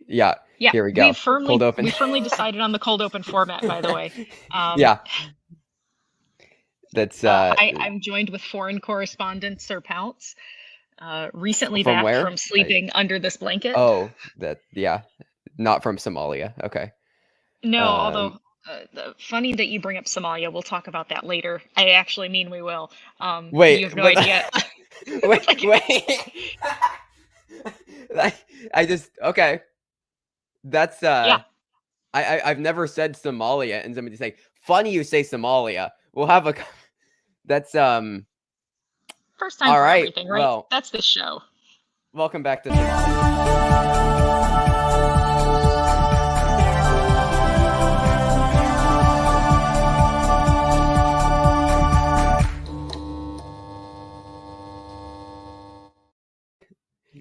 Yeah, Yeah, here we go. Cold open. we firmly decided on the cold open format, by the way. Yeah, that's I'm joined with foreign correspondent Sir Pounce, recently from back where? from sleeping under this blanket. Oh, that yeah, not from Somalia. Okay. No, although Um, funny that you bring up Somalia. We'll talk about that later. I actually mean we will. You wait, have no what? idea. Wait, Like, wait. I, I just okay. That's yeah, I've never said Somalia, and somebody say, "Funny you say Somalia." We'll have a. That's first time all for right. everything, right? Well, That's the show. welcome back to Somalia.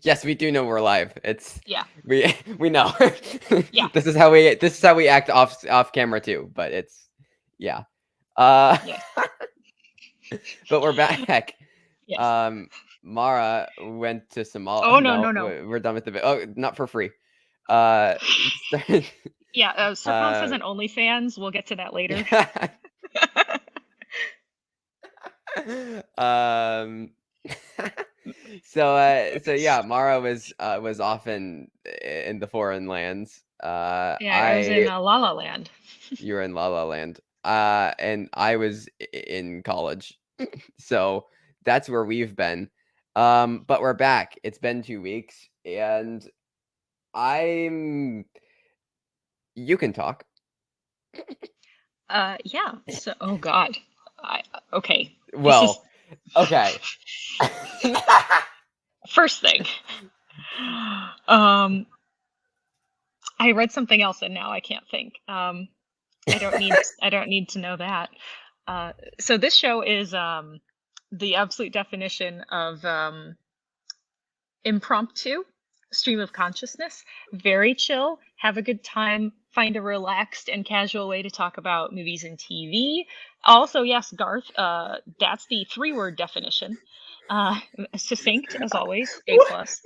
Yes, we do know we're live. It's Yeah, we know. yeah, This is how we act off camera too. But it's yeah. Uh, yes, but we're back. yes. Um, Mara went to Oh Somalia. no, No, no, no. we're done with the. Oh, not for free. Uh, Yeah, Sir Pounce has uh, an OnlyFans. We'll get to that later. yeah. um. So yeah, Mara was often in the foreign lands. Yeah, I was in La La Land. You were in La La Land. And I was in college. So that's where we've been. But we're back. It's been 2 weeks, and I'm. You can talk. Yeah. So, oh God. Okay. This is Well, okay. first thing. Um, I read something else and now I can't think. I don't need to know that. So this show is the absolute definition of impromptu stream of consciousness. Very chill. Have a good time. Find a relaxed and casual way to talk about movies and TV. Also, yes, Garth. That's the three-word definition. Uh, Succinct as always. A what, plus.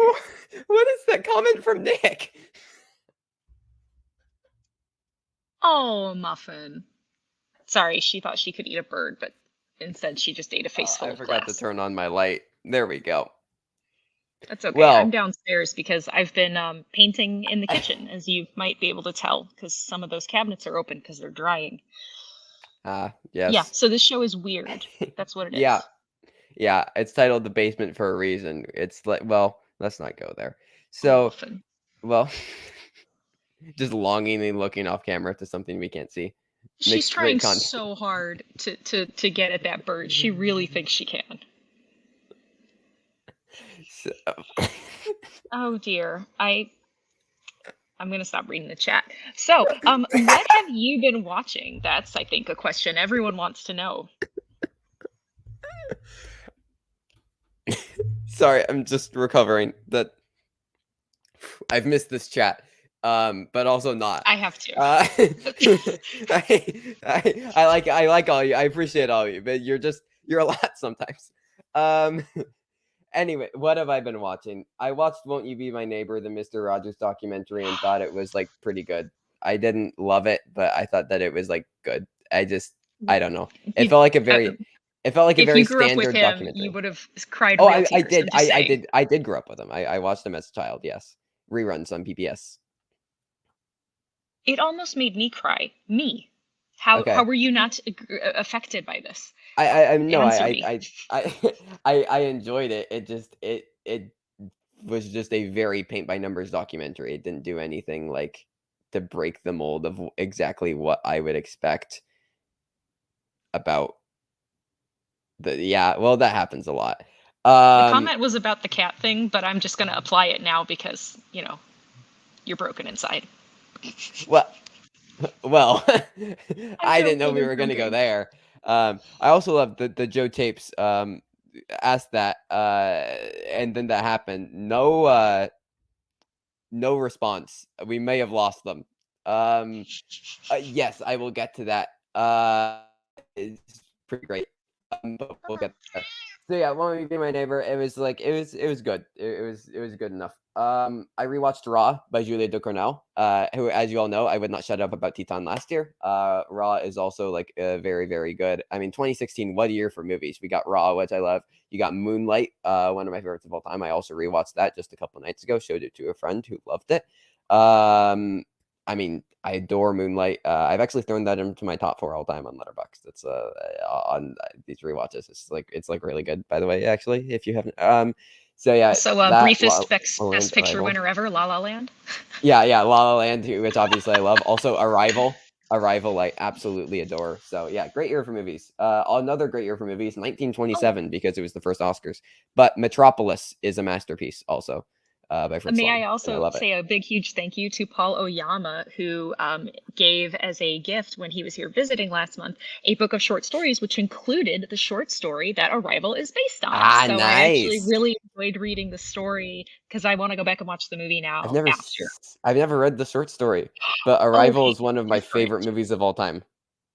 what is that comment from Nick? Oh, muffin. Sorry, she thought she could eat a bird, but instead she just ate a face full I of forgot to glass. turn on my light. There we go. That's okay. I'm Well, downstairs because I've been painting in the kitchen, as you might be able to tell, because some of those cabinets are open because they're drying. Yeah, yes. so this show is weird. That's what it Yeah, is. yeah. It's titled The Basement for a reason. It's like, well, let's not go there. Oh, So, muffin. well, just longingly looking off camera to something we can't see She's makes great trying content. so hard to get at that bird. She really thinks she can. So, Oh dear. I'm gonna stop reading the chat. So, what have you been watching? That's, I think, a question everyone wants to know. sorry, I'm just recovering. That I've missed this chat, but also not. I have to. I like all you. I appreciate all you, but you're a lot sometimes. Um, anyway, what have I been watching? I watched "Won't You Be My Neighbor," the Mister Rogers documentary, and thought it was like pretty good. I didn't love it, but I thought that it was like good. I don't know. It You, felt like a uh, very it felt like a if very you grew up with standard him, you documentary. would have cried Oh, real I tears. did. I'm just saying. I did grow up with them. I watched them as a child. Yes, reruns on PBS. It almost made me cry. Me. How Okay. were you not affected by this? I no, Answer me. I enjoyed it. It was just a very paint by numbers documentary. It didn't do anything like to break the mold of exactly what I would expect about the yeah. Well, that happens a lot. The Um. comment was about the cat thing, but I'm just going to apply it now because, you're broken inside. Well. Well. I'm I didn't know joking, we I'm were gonna go joking. there. I also love the Joe tapes. Asked that. And then that happened. No response. We may have lost them. Yes, I will get to that. It's pretty great. But we'll get there. So yeah, Won't You Be My Neighbor? It was like it was good. It was good enough. I rewatched Raw by Julia Ducournau, who, as you all know, I would not shut up about Teton last year. Raw is also like very very good. I mean, 2016, what a year for movies. We got Raw, which I love. You got Moonlight, one of my favorites of all time. I also rewatched that just a couple nights ago. Showed it to a friend who loved it. I mean, I adore Moonlight. I've actually thrown that into my top 4 all time on Letterboxd. It's on these rewatches. It's like really good, by the way. Actually, if you haven't, so yeah, So, that briefest best Land, picture Arrival. winner ever, La La Land. Yeah, La La Land, which obviously I love. Also, Arrival, like absolutely adore. So yeah, great year for movies. Another great year for movies, Oh, 1927, because it was the first Oscars. But Metropolis is a masterpiece, also, by Fritz may I Lang, and I also love it. say a big, huge thank you to Paul Oyama, who gave as a gift when he was here visiting last month a book of short stories, which included the short story that Arrival is based on. Ah, So I actually nice. really enjoyed reading the story because I want to go back and watch the movie I've now never after. s I've never read the short story, but Arrival Okay, is one of my different. favorite movies of all time.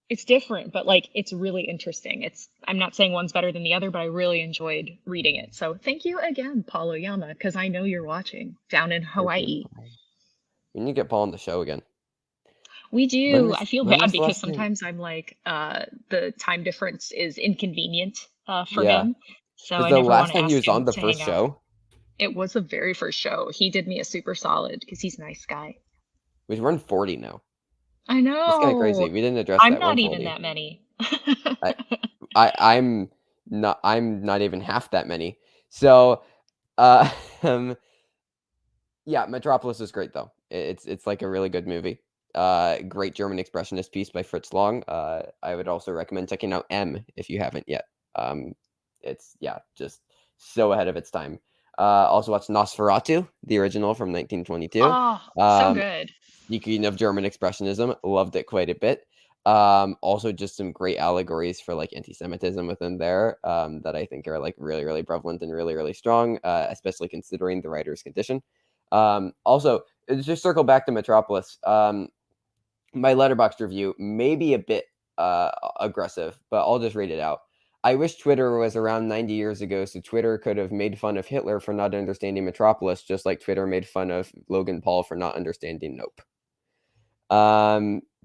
It's different, but like it's really interesting. I'm not saying one's better than the other, but I really enjoyed reading it. So thank you again, Paul Oyama, because I know you're watching down in Thank you. Hawaii. We need to get Paul on the show again. We When do. was I feel when bad was the because last time? sometimes I'm like, the time difference is inconvenient for Yeah. him. So Was I the never want last to time he ask was on him the to first hang out. show? It was the very first show. He did me a super solid because he's a nice guy. We've run 40 now. I That's kinda know. crazy. We didn't address I'm that. not even 140. that many. I I'm not even half that many. So, uh, um, yeah, Metropolis is great though. It's like a really good movie. Great German expressionist piece by Fritz Lang. I would also recommend checking out M if you haven't yet. Um, it's yeah, just so ahead of its time. Also watch Nosferatu, the original from 1922. Oh, so Um, good. Speaking of German expressionism, loved it quite a bit. Also just some great allegories for like anti-Semitism within there, that I think are like really, really prevalent and really, really strong, especially considering the writer's condition. Also, just circle back to Metropolis. My letterbox review may be a bit aggressive, but I'll just read it out. I wish Twitter was around 90 years ago so Twitter could have made fun of Hitler for not understanding Metropolis, just like Twitter made fun of Logan Paul for not understanding Nope.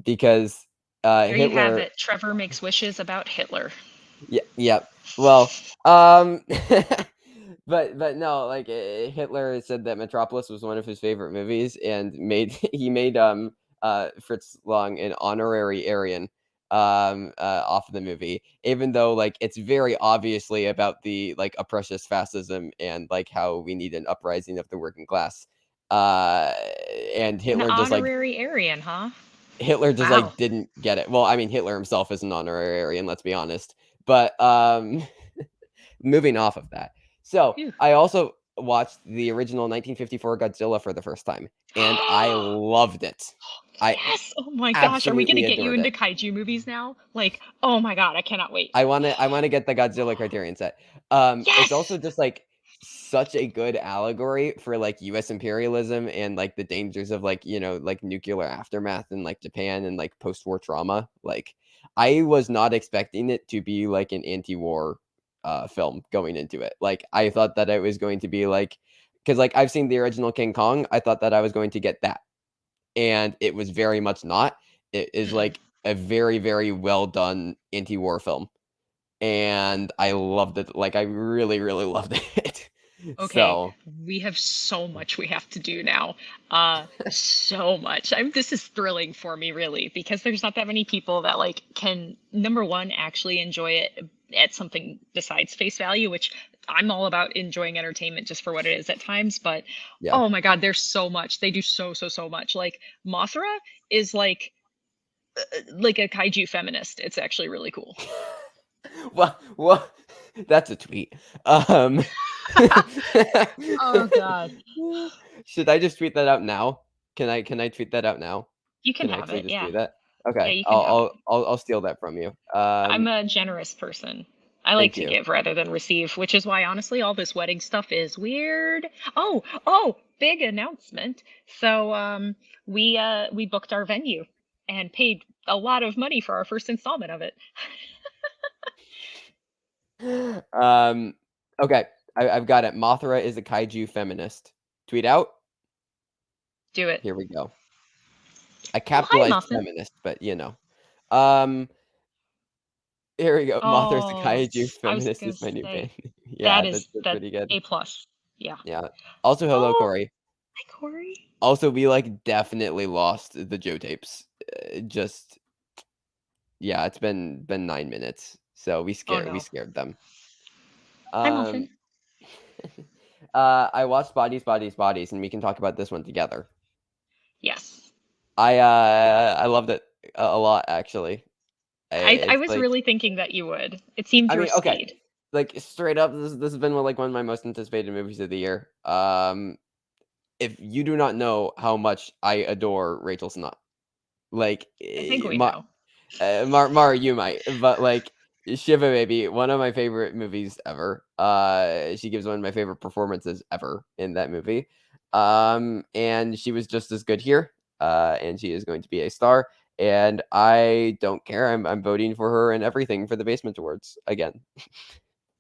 Because There you have Hitler, it. Trevor makes wishes about Hitler. yeah, yeah. Well, but no, like Hitler said that Metropolis was one of his favorite movies, and he made Fritz Lang an honorary Aryan off of the movie, even though like it's very obviously about the like oppressive fascism and like how we need an uprising of the working class. Uh, and An Hitler just like honorary Aryan, huh? Hitler just Wow. like didn't get it. Well, I mean, Hitler himself is an honorary Aryan, let's be honest. But moving off of that. So, Phew. I also watched the original 1954 Godzilla for the first time, and I loved it. I Yes! Oh my gosh, are we gonna absolutely get you adored into it. kaiju movies now? Like, oh my god, I cannot wait. I wanna get the Godzilla Criterion set. It's Yes! also just, like, such a good allegory for, like, US imperialism and, like, the dangers of, like, like, nuclear aftermath in, like, Japan and, like, post-war trauma. Like, I was not expecting it to be, like, an anti-war, film going into it. Like, I thought that it was going to be, like, because like, I've seen the original King Kong, I thought that I was going to get that, and it was very much not. It is, Mm. like, a very, very well done anti-war film. And I loved it, like, I really, really loved it. Okay, So, we have so much we have to do now. So much. This is thrilling for me really because there's not that many people that like can number one actually enjoy it at something besides face value, which I'm all about enjoying entertainment just for what it is at times, but yeah. oh my god, there's so much. They do so much. Like Mothra is like a kaiju feminist. It's actually really cool. Well, that's a tweet. Um, Oh god. should I just tweet that out now? Can I tweet that out now? You can Can I have actually it. just Yeah. do that? Yeah, Okay, you can I'll have it. I'll steal that from you. I'm a generous person. I like Thank to you. give rather than receive, which is why honestly all this wedding stuff is weird. Oh, big announcement. So we booked our venue and paid a lot of money for our first installment of it. Okay, I've got it. Mothra is a kaiju feminist. Tweet out. Do it. Here we go. I Oh, hi, capitalized Muffin. feminist, but Um, here we go. Mothra's a Oh, kaiju I was feminist gonna is my new say band. Yeah, that's that pretty good. A plus. Yeah. Yeah. Also, hello, Oh, Corey. hi, Corey. Also, we like definitely lost the Joe tapes. Just yeah, it's been 9 minutes, so we Oh scared we no. scared them. Hi, Muffin. Um, I watched Bodies, Bodies, Bodies, and we can talk about this one together. Yes. I loved it a lot actually. I It's was like really thinking that you would. It seemed I your mean, okay, speed. like straight up, this has been like one of my most anticipated movies of the year. If you do not know how much I adore Rachel Sennott, like I think we know. Mara, you might, but like Shiva Baby, one of my favorite movies ever. She gives one of my favorite performances ever in that movie. And she was just as good here. And she is going to be a star. And I don't care. I'm voting for her and everything for the Basement Awards again.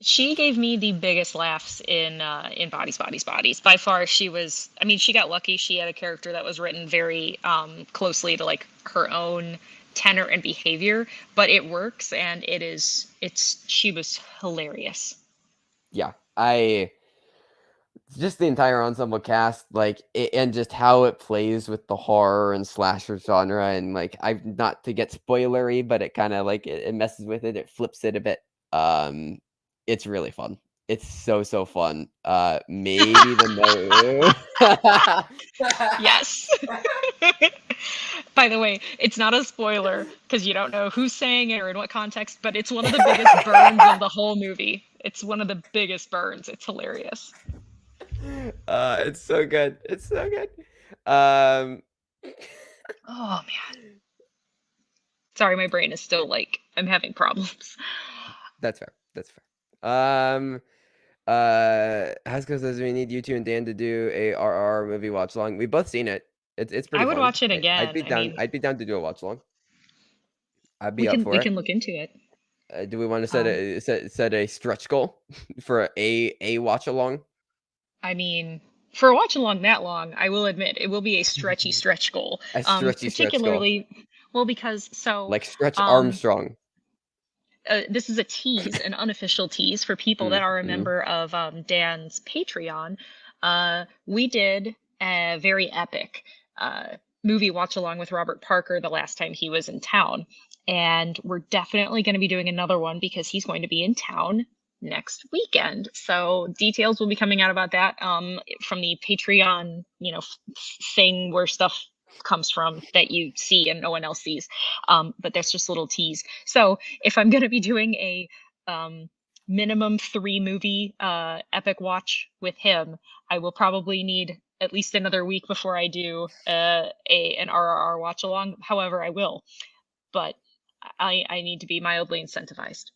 She gave me the biggest laughs in Bodies, Bodies, Bodies. By far, she was. I mean, she got lucky. She had a character that was written very closely to like her own tenor and behavior, but it works, and it is. It's. She was hilarious. Yeah, I just the entire ensemble cast, like, and just how it plays with the horror and slasher genre, and like, I not to get spoilery, but it kind of like it messes with it, it flips it a bit. Um, it's really fun. It's so fun. Maybe the Yes. By the way, it's not a spoiler because you don't know who's saying it or in what context, but it's one of the biggest burns of the whole movie. It's one of the biggest burns. It's hilarious. It's so good. It's so good. Um, Oh man. Sorry, my brain is still like I'm having problems. that's fair. That's fair. Haskell says we need you two and Dan to do a RR movie watch along. We've both seen it. It's I pretty would fun. watch it I'd be again. I down. mean, I'd be down to do a watch along. I'd be up for we it. can look into it. Do we want to Um, set a stretch goal for a watch along? I mean, for a watch along that long, I will admit it will be a stretchy stretch goal. A stretchy stretch goal, Particularly, well, because so like Stretch um Armstrong. this is a tease, an unofficial tease for people that are a Mm. member of Dan's Patreon. We did a very epic movie watch along with Robert Parker the last time he was in town. And we're definitely going to be doing another one because he's going to be in town next weekend. So details will be coming out about that from the Patreon, thing where stuff comes from that you see and no one else sees. But that's just a little tease. So if I'm going to be doing a minimum 3 movie epic watch with him, I will probably need at least another week before I do an RRR watch along. However, I will, but I need to be mildly incentivized.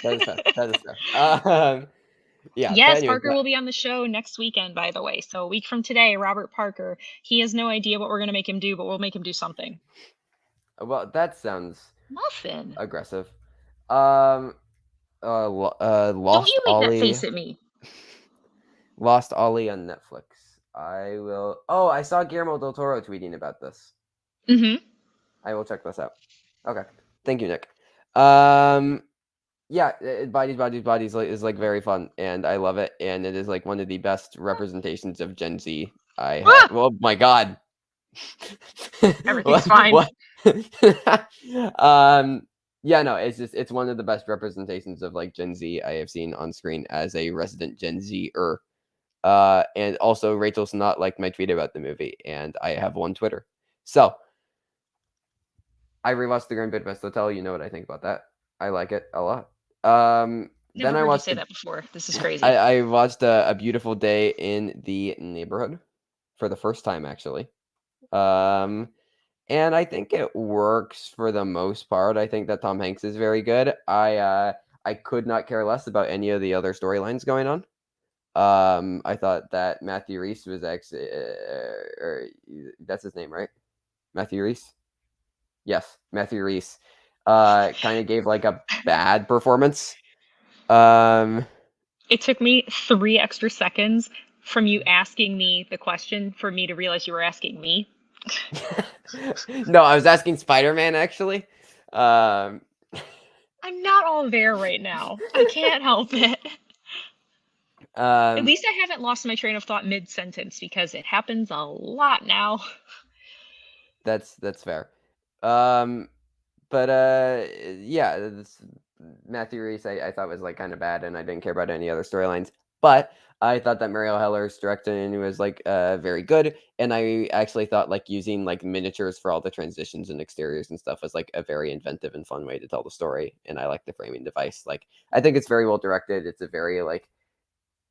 That is fair. That is fair. Yeah, but Yes, anyways, Parker will be on the show next weekend, by the way. So a week from today, Robert Parker. He has no idea what we're going to make him do, but we'll make him do something. well, that sounds Muffin. aggressive. Don't Lost you make that Ollie. face at me. Lost Ollie on Netflix. I will. Oh, I saw Guillermo del Toro tweeting about this. Mm-hmm. I will check this out. Okay, thank you, Nick. Yeah, Bodies is like very fun, and I love it, and it is like one of the best representations of Gen Z I have. Oh my god. Everything's fine. Yeah, no, it's one of the best representations of like Gen Z I have seen on screen as a resident Gen Z-er. And also Rachel's not like my tweet about the movie, and I have one Twitter. So I rewatched The Grand Budapest Hotel. You know what I think about that. I like it a lot. Never Then I heard you watched say that before. This is crazy. I watched a Beautiful Day in the Neighborhood for the first time actually. And I think it works for the most part. I think that Tom Hanks is very good. I could not care less about any of the other storylines going on. I thought that Matthew Rhys was actually, that's his name, right? Matthew Rhys? Yes, Matthew Rhys. Kind of gave like a bad performance. Um, It took me 3 extra seconds from you asking me the question for me to realize you were asking me. no, I was asking Spider-Man actually. Um, I'm not all there right now. I can't help it. At um, least I haven't lost my train of thought mid-sentence because it happens a lot now. that's fair. Um, but yeah, Matthew Reese I thought was like kind of bad, and I didn't care about any other storylines. But I thought that Mariel Heller's directing was like very good, and I actually thought like using like miniatures for all the transitions and exteriors and stuff was like a very inventive and fun way to tell the story. And I like the framing device. Like I think it's very well directed. It's a very like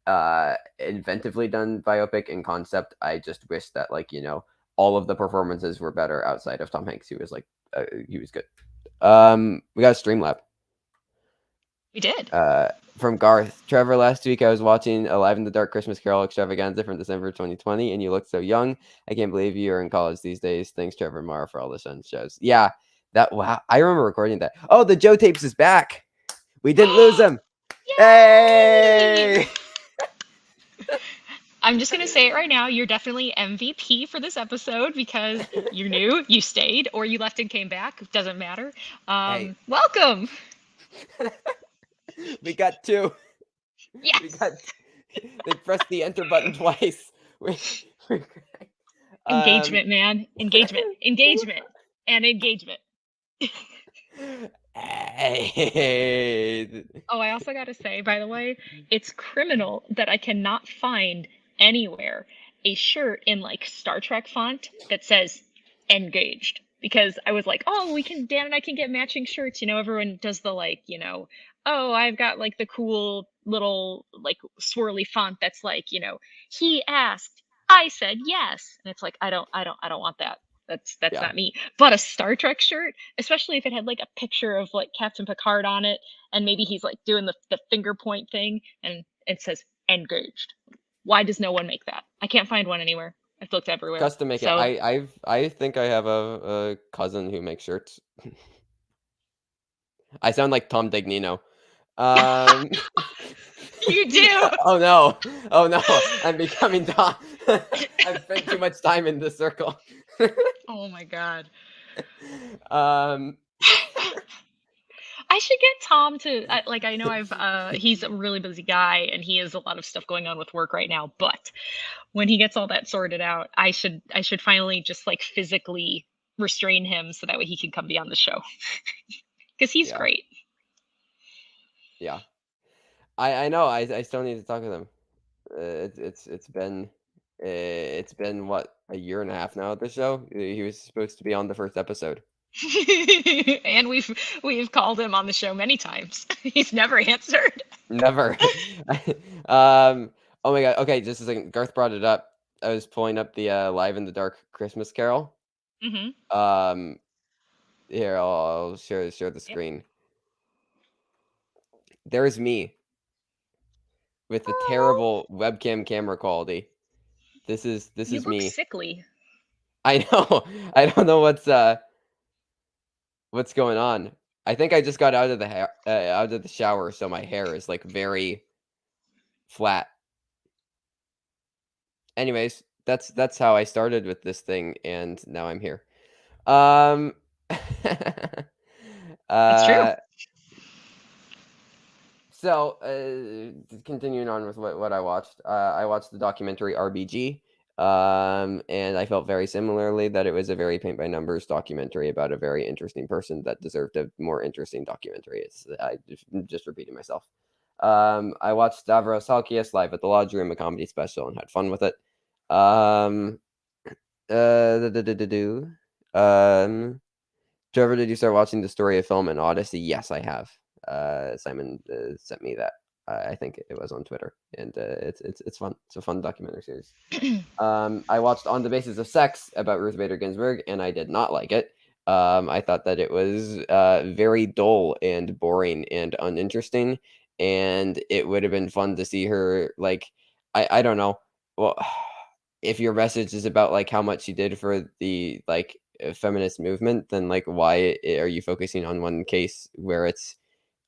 inventively done biopic in concept. I just wish that like all of the performances were better outside of Tom Hanks. He was like he was good. We got a Streamlab. We did. From Garth. Trevor, last week I was watching Alive in the Dark Christmas Carol extravaganza from December 2020, and you look so young. I can't believe you're in college these days. Thanks, Trevor and Mara, for all the fun shows. Yeah, wow. I remember recording that. Oh, the Joe tapes is back. We didn't lose them. Yay! Hey! I'm just gonna say it right now. You're definitely MVP for this episode because you knew, you stayed, or you left and came back. Doesn't matter. Hey, Welcome. we got two. We Yes. got. They pressed the enter button twice. Engagement, man. Engagement. Engagement. And engagement. Hey. Oh, I also gotta say, by the way, it's criminal that I cannot find anywhere a shirt in like Star Trek font that says engaged. Because I was like, oh, Dan and I can get matching shirts. Everyone does the like, oh, I've got like the cool little like swirly font that's like, he asked, I said yes. And it's like, I don't want that. That's Yeah. not me. But a Star Trek shirt, especially if it had like a picture of like Captain Picard on it, and maybe he's like doing the finger point thing, and it says engaged. Why does no one make that? I can't find one anywhere. I've looked everywhere. Custom make it. So I think I have a cousin who makes shirts. I sound like Tom Dagnino. you do. Oh no! Oh no! I'm becoming Tom. I've spent too much time in this circle. Oh my god. Um. I should get Tom to like. I know he's a really busy guy and he has a lot of stuff going on with work right now, but when he gets all that sorted out, I should finally just like physically restrain him so that way he can come be on the show. Because he's Yeah. great. Yeah. I know. I still need to talk to them. It's been what, a year and a half now at the show. He was supposed to be on the first episode. And we've called him on the show many times. He's never answered. Never. Oh my god. Okay, just a second. Garth brought it up. I was pulling up the Live in the Dark Christmas Carol. Mm-hmm. Um, Here, I'll share the Yep. screen. There's me with the Oh, terrible webcam camera quality. This you is look me. sickly. I know. I don't know what's going on. I think I just got out of the shower, so my hair is like very flat. Anyways, that's how I started with this thing, and now I'm here. Um, That's true. So, continuing on with what I watched, I watched the documentary RBG, and I felt very similarly that it was a very paint by numbers documentary about a very interesting person that deserved a more interesting documentary. I just repeating myself. I watched Stavros Halkias live at the Lodge Room, a comedy special, and had fun with it. Um, Trevor, did you start watching the story of film and Odyssey? Yes, I have. Simon sent me that. I think it was on Twitter, and it's fun. It's a fun documentary series. I watched On the Basis of Sex about Ruth Bader Ginsburg, and I did not like it. I thought that it was very dull and boring and uninteresting, and it would have been fun to see her like I don't know. Well, if your message is about like how much she did for the feminist movement, then like why are you focusing on one case where it's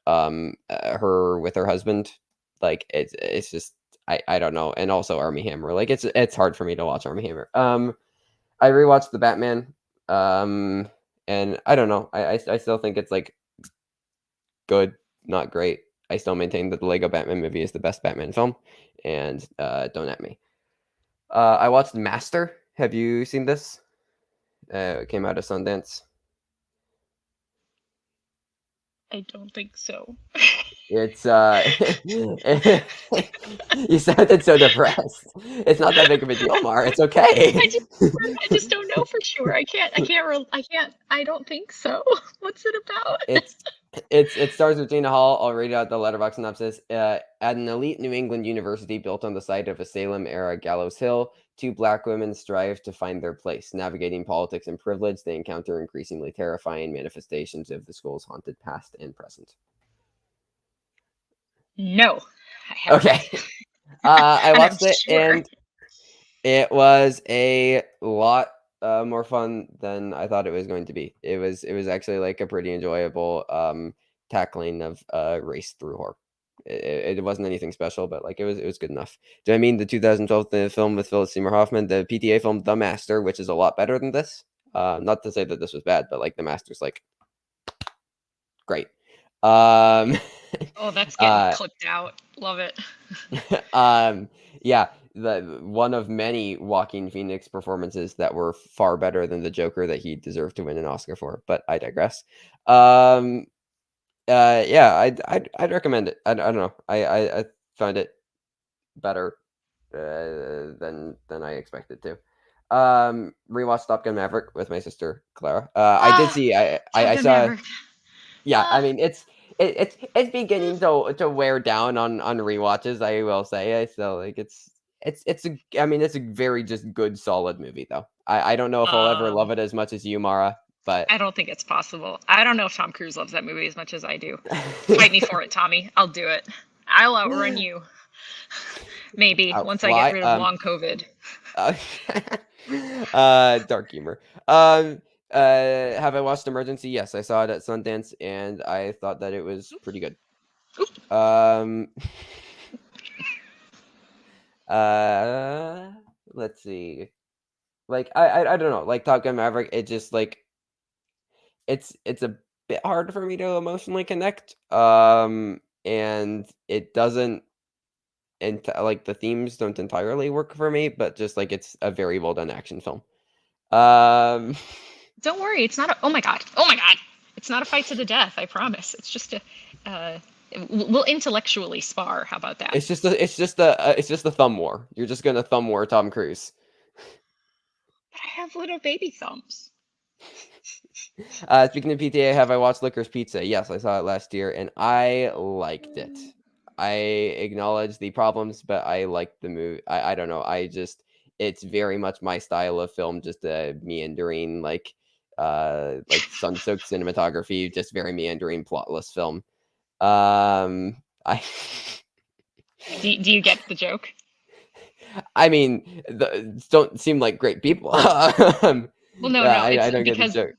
her with her husband. Like it's just I don't know. And also Armie Hammer. Like it's hard for me to watch Armie Hammer. I rewatched the Batman. And I don't know. I still think it's like good, not great. I still maintain that the Lego Batman movie is the best Batman film, and don't at me. I watched Master. Have you seen this? It came out of Sundance. I don't think so. It's you sounded so depressed. It's not that big of a deal, Mar. It's okay. I just don't know for sure. I don't think so. What's it about? It stars Regina Hall. I'll read out the letterbox synopsis. At an elite New England university built on the site of a Salem-era gallows hill, two black women strive to find their place. Navigating politics and privilege, they encounter increasingly terrifying manifestations of the school's haunted past and present. No, I haven't. Okay. I And I'm watched it, sure. and it was a lot more fun than I thought it was going to be. It was actually like a pretty enjoyable tackling of race through horror. It wasn't anything special, but like it was good enough. Do I mean the 2012 film with Philip Seymour Hoffman, the PTA film The Master, which is a lot better than this? Not to say that this was bad, but like The Master's like great. Oh, that's getting clipped out. Love it. Yeah, the one of many Joaquin Phoenix performances that were far better than the Joker that he deserved to win an Oscar for, but I digress. Yeah, I'd recommend it. I don't know. I found it better than I expected to. Rewatched Top Gun Maverick with my sister Clara. I did see. I saw. Maverick. Yeah, I mean it's beginning to wear down on rewatches. I will say. So like it's I mean it's a very just good solid movie though. I don't know if I'll ever love it as much as you, Mara, but I don't think it's possible. I don't know if Tom Cruise loves that movie as much as I do. Fight me for it, Tommy. I'll do it. I'll outrun you. Maybe once I get rid of long COVID. Dark humor. Have I watched Emergency? Yes, I saw it at Sundance, and I thought that it was pretty good. Let's see. Like I don't know. Like Top Gun Maverick, it just like it's a bit hard for me to emotionally connect. And it doesn't. And like the themes don't entirely work for me, but just like it's a very well done action film. Don't worry, it's not a. Oh my god! Oh my god! It's not a fight to the death. I promise. It's just a. We'll intellectually spar. How about that? It's just a thumb war. You're just gonna thumb war Tom Cruise. But I have little baby thumbs. Speaking of PTA, have I watched Licorice Pizza? Yes, I saw it last year, and I liked it. I acknowledge the problems, but I liked the movie. I don't know. It's very much my style of film, just a meandering, like sun-soaked cinematography, just very meandering, plotless film. I do you get the joke? I mean, don't seem like great people. Well, no, I don't get the joke.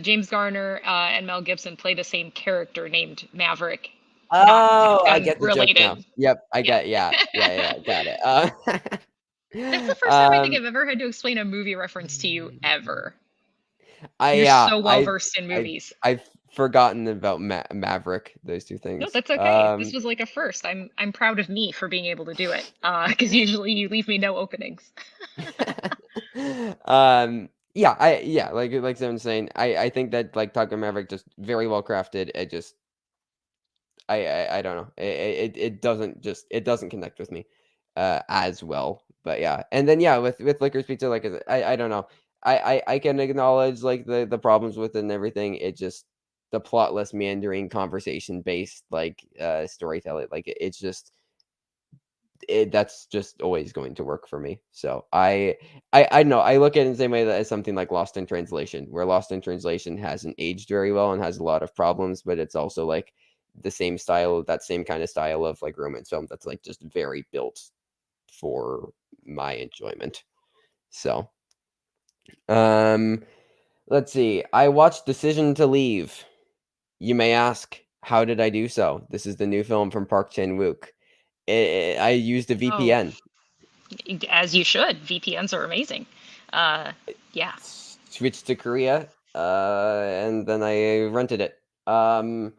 James Garner and Mel Gibson play the same character named Maverick. Oh, I get the joke now. Yep, I get. Yeah, got it. That's the first time I think I've ever had to explain a movie reference to you ever. You're so well versed in movies. I've forgotten about Maverick. Those two things. No, that's okay. This was like a first. I'm proud of me for being able to do it. Because usually you leave me no openings. Yeah, like I'm saying, I think that like Top Gun Maverick just very well crafted. It just I don't know. It doesn't connect with me as well. But yeah. And then yeah, with Licorice Pizza, like I don't know. I can acknowledge like the problems with it and everything. It just the plotless meandering conversation based like storytelling, like it's just that's just always going to work for me. So I know I look at it in the same way that as something like Lost in Translation, where Lost in Translation hasn't aged very well and has a lot of problems, but it's also like the same style, that same kind of style of like romance film that's like just very built for my enjoyment. So let's see. I watched Decision to Leave. You may ask, How did I do so? This is the new film from Park Chan-wook. I used a Oh, VPN. as you should. VPNs are amazing. Yeah. Switched to Korea, and then I rented it. And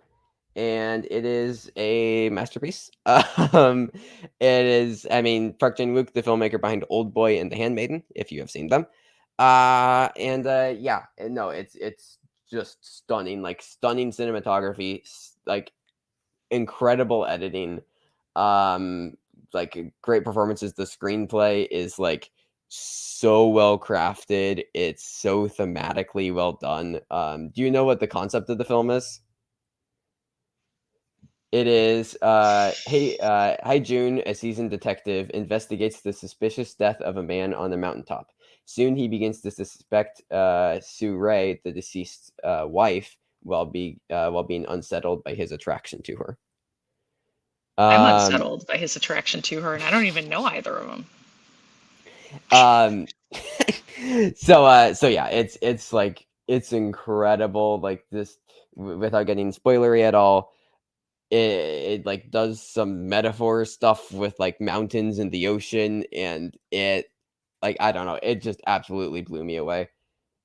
it is a masterpiece. It is, I mean, Park Chan-wook, the filmmaker behind Old Boy and The Handmaiden, if you have seen them. Yeah, no, it's just stunning, like stunning cinematography, like incredible editing, like great performances. The screenplay is like so well crafted. It's so thematically well done. Do you know what the concept of the film is? It is, Hi June, a seasoned detective, investigates the suspicious death of a man on a mountaintop. Soon he begins to suspect Sue Ray, the deceased wife, while being unsettled by his attraction to her. I'm Um, unsettled by his attraction to her, and I don't even know either of them. um, so yeah, it's like it's incredible. Like this, without getting spoilery at all, it like does some metaphor stuff with like mountains and the ocean, and it like I don't know, it just absolutely blew me away.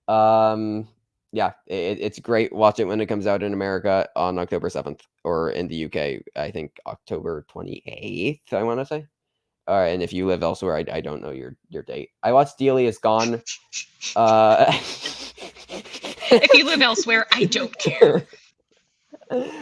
Um, yeah, it's great. Watch it when it comes out in America on October 7th, or in the UK, I think October 28th, I want to say. All right, and if you live elsewhere, I don't know your date. I watched Delia's Gone. Uh, If you live elsewhere, I don't care.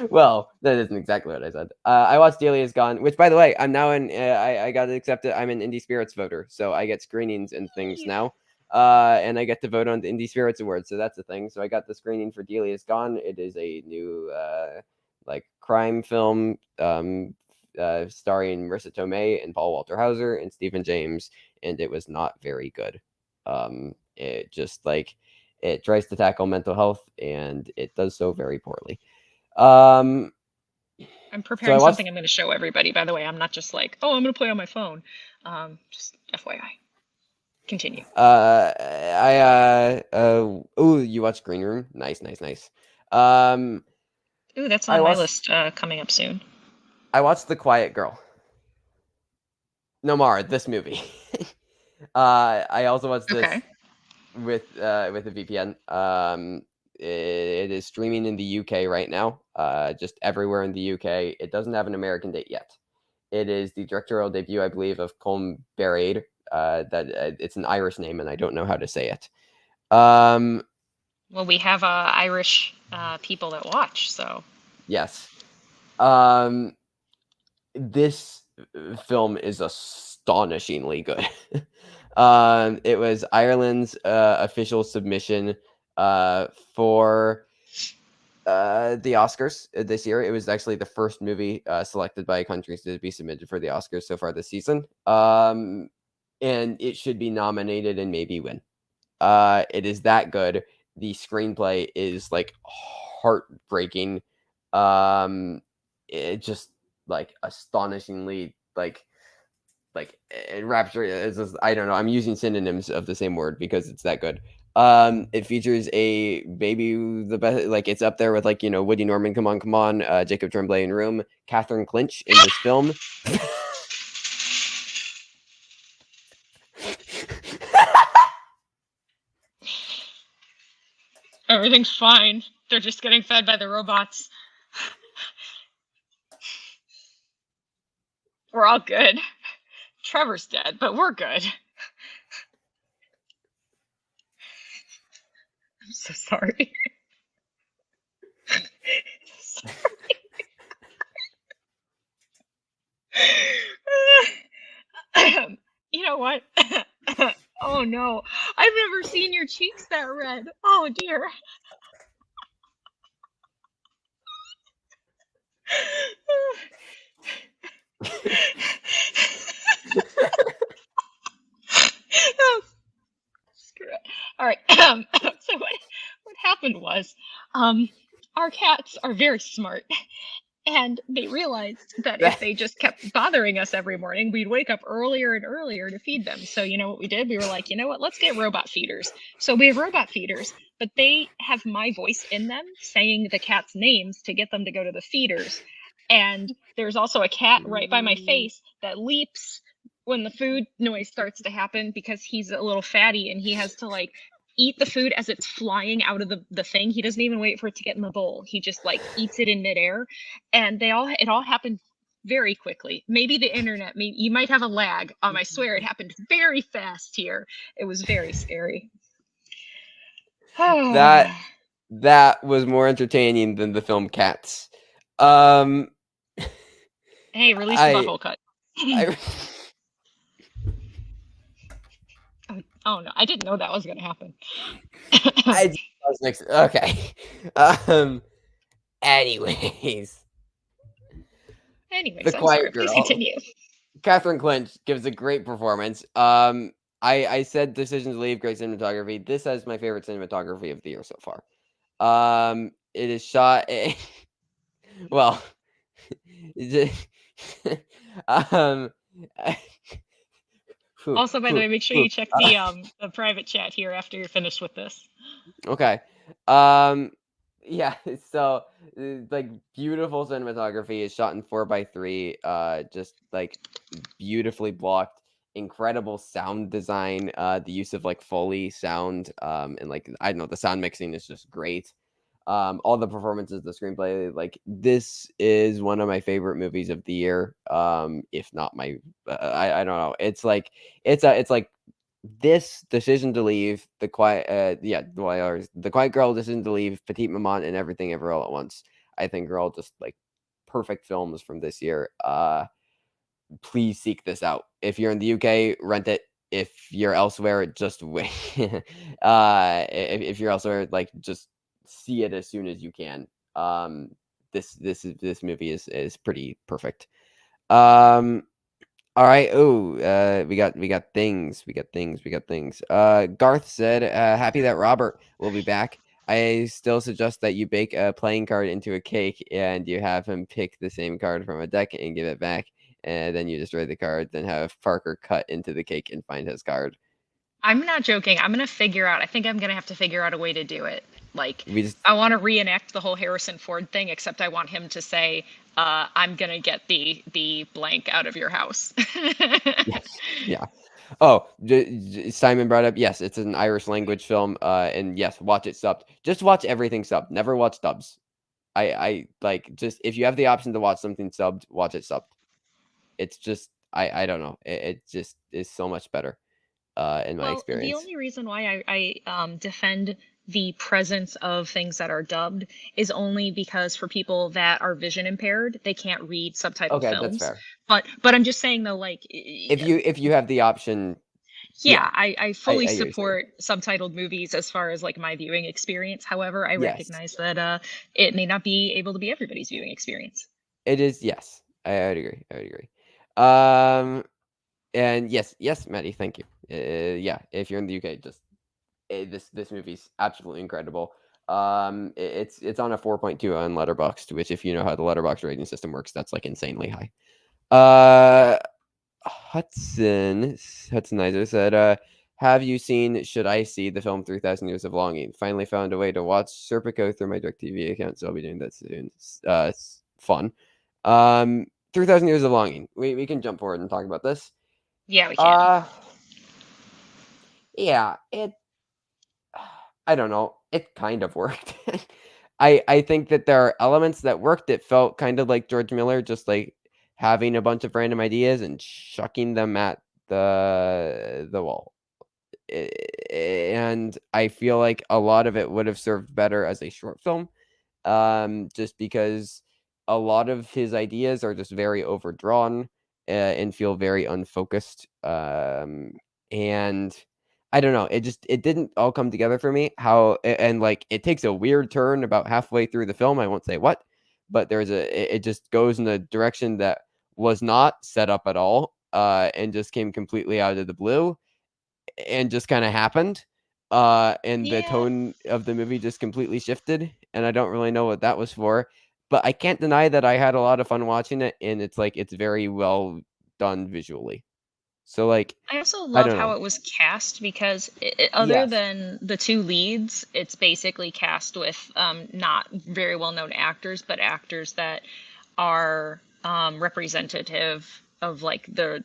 Well, that isn't exactly what I said. I watched Delia's Gone, which, by the way, I'm now in. I got accepted. I'm an Indie Spirits voter, so I get screenings and things Yay. now. And I get to vote on the Indie Spirits Awards, so that's a thing. So I got the screening for Delia's Gone. It is a new like crime film, starring Marissa Tomei and Paul Walter Hauser and Stephen James, and it was not very good. It just like it tries to tackle mental health, and it does so very poorly. Um, I'm so I preparing watched. something I'm going to show everybody. By the way, I'm not just like, oh, I'm going to play on my phone. Just FYI. Continue. Oh, you watched Green Room? Nice, nice, nice. Um, Ooh, that's I on my watched. list coming up soon. I watched The Quiet Girl. No, Mara, this movie. I also watched this Okay. with a VPN. It is streaming in the UK right now. Just everywhere in the UK. It doesn't have an American date yet. It is the directorial debut, I believe, of Colm Baraid. It's an Irish name, and I don't know how to say it. Um, Well, we have Irish people that watch, so. yes. This film is astonishingly good. It was Ireland's official submission for the Oscars this year. It was actually the first movie selected by countries to be submitted for the Oscars so far this season. And it should be nominated and maybe win. It is that good. The screenplay is like heartbreaking. It just like astonishingly rapture is just, I don't know. I'm using synonyms of the same word because it's that good. It features a baby, the best, like it's up there with like Woody Norman, come on, Jacob Tremblay in Room, Catherine Clinch in this film. Everything's fine. They're just getting fed by the robots. We're all good. Trevor's dead, but we're good. I'm so sorry. Sorry. You know what? Oh no. I've never seen your cheeks that red. Oh dear. Oh, screw it. All right. So what happened was, our cats are very smart, And they realized that if they just kept bothering us every morning, we'd wake up earlier and earlier to feed them. So, you know what we did? We were like, you know what? Let's get robot feeders. So we have robot feeders, but they have my voice in them saying the cat's names to get them to go to the feeders. And there's also a cat right by my face that leaps when the food noise starts to happen because he's a little fatty and he has to like eat the food as it's flying out of the thing. He doesn't even wait for it to get in the bowl. He just like eats it in midair. And it all happened very quickly. Maybe the internet, maybe you might have a lag. I swear it happened very fast here. It was very scary. that was more entertaining than the film Cats. Hey, release the I butthole cut. I Oh no, I didn't know that was gonna happen. I was mixed. Okay. Anyways, Anyways, The I'm Quiet sorry. Please Girl. continue. Catherine Clinch gives a great performance. I said Decision to Leave, great cinematography. This has my favorite cinematography of the year so far. It is shot. Well, um. Also, by the way, make sure you check the private chat here after you're finished with this. Okay. Yeah, so like beautiful cinematography is shot in 4:3, just like beautifully blocked, incredible sound design, the use of like Foley sound, and like I don't know, the sound mixing is just great. All the performances, the screenplay, like this is one of my favorite movies of the year. If not my, I don't know. It's like it's like this Decision to Leave, The Quiet, The Quiet Girl, Decision to Leave, Petite Maman, and Everything Ever All at Once. I think are all just like perfect films from this year. Please seek this out. If you're in the UK, rent it. If you're elsewhere, just wait. If you're elsewhere, like just see it as soon as you can. This movie is pretty perfect. All right. Oh, we got things. Garth said, happy that Robert will be back. I still suggest that you bake a playing card into a cake and you have him pick the same card from a deck and give it back. And then you destroy the card, then have Parker cut into the cake and find his card. I'm not joking. I'm gonna figure out. I think I'm gonna have to figure out a way to do it. Like, We just I want to reenact the whole Harrison Ford thing, except I want him to say, "I'm gonna get the blank out of your house." yes, yeah. Oh, Simon brought up, yes, it's an Irish language film. And yes, watch it subbed. Just watch everything subbed. Never watch dubs. I like just if you have the option to watch something subbed, watch it subbed. It's just I don't know. It just is so much better. In my Well, the experience. only reason why I defend the presence of things that are dubbed is only because for people that are vision impaired, they can't read subtitled Okay, that's films. fair. But I'm just saying though, like, If you have the option, yeah, I fully I hear you saying. support subtitled movies as far as like my viewing experience. However, I Yes, recognize that it may not be able to be everybody's viewing experience. it is. Yes, I would agree. I would agree. And yes, Maddie, thank you. Yeah, if you're in the UK, just this movie's absolutely incredible. It's on a 4.2 on Letterboxd, which if you know how the Letterboxd rating system works, that's like insanely high. Hudsonizer said, have you seen Should I See the film 3000 Years of Longing? Finally found a way to watch Serpico through my DirecTV account, so I'll be doing that soon. It's fun. 3000 Years of Longing. We can jump forward and talk about this. Yeah, we can. Yeah, I don't know. It kind of worked. I think that there are elements that worked. It felt kind of like George Miller, just like having a bunch of random ideas and chucking them at the wall. And I feel like a lot of it would have served better as a short film, just because a lot of his ideas are just very overdrawn and feel very unfocused. And I don't know, it didn't all come together for me. And like it takes a weird turn about halfway through the film. I won't say what, but it just goes in a direction that was not set up at all, and just came completely out of the blue and just kind of happened. And the Yeah. tone of the movie just completely shifted, and I don't really know what that was for. but I can't deny that I had a lot of fun watching it, and it's like it's very well done visually. So like, I also I love don't how know. it was cast because other Yes. than the two leads, it's basically cast with not very well known actors, but actors that are representative of like the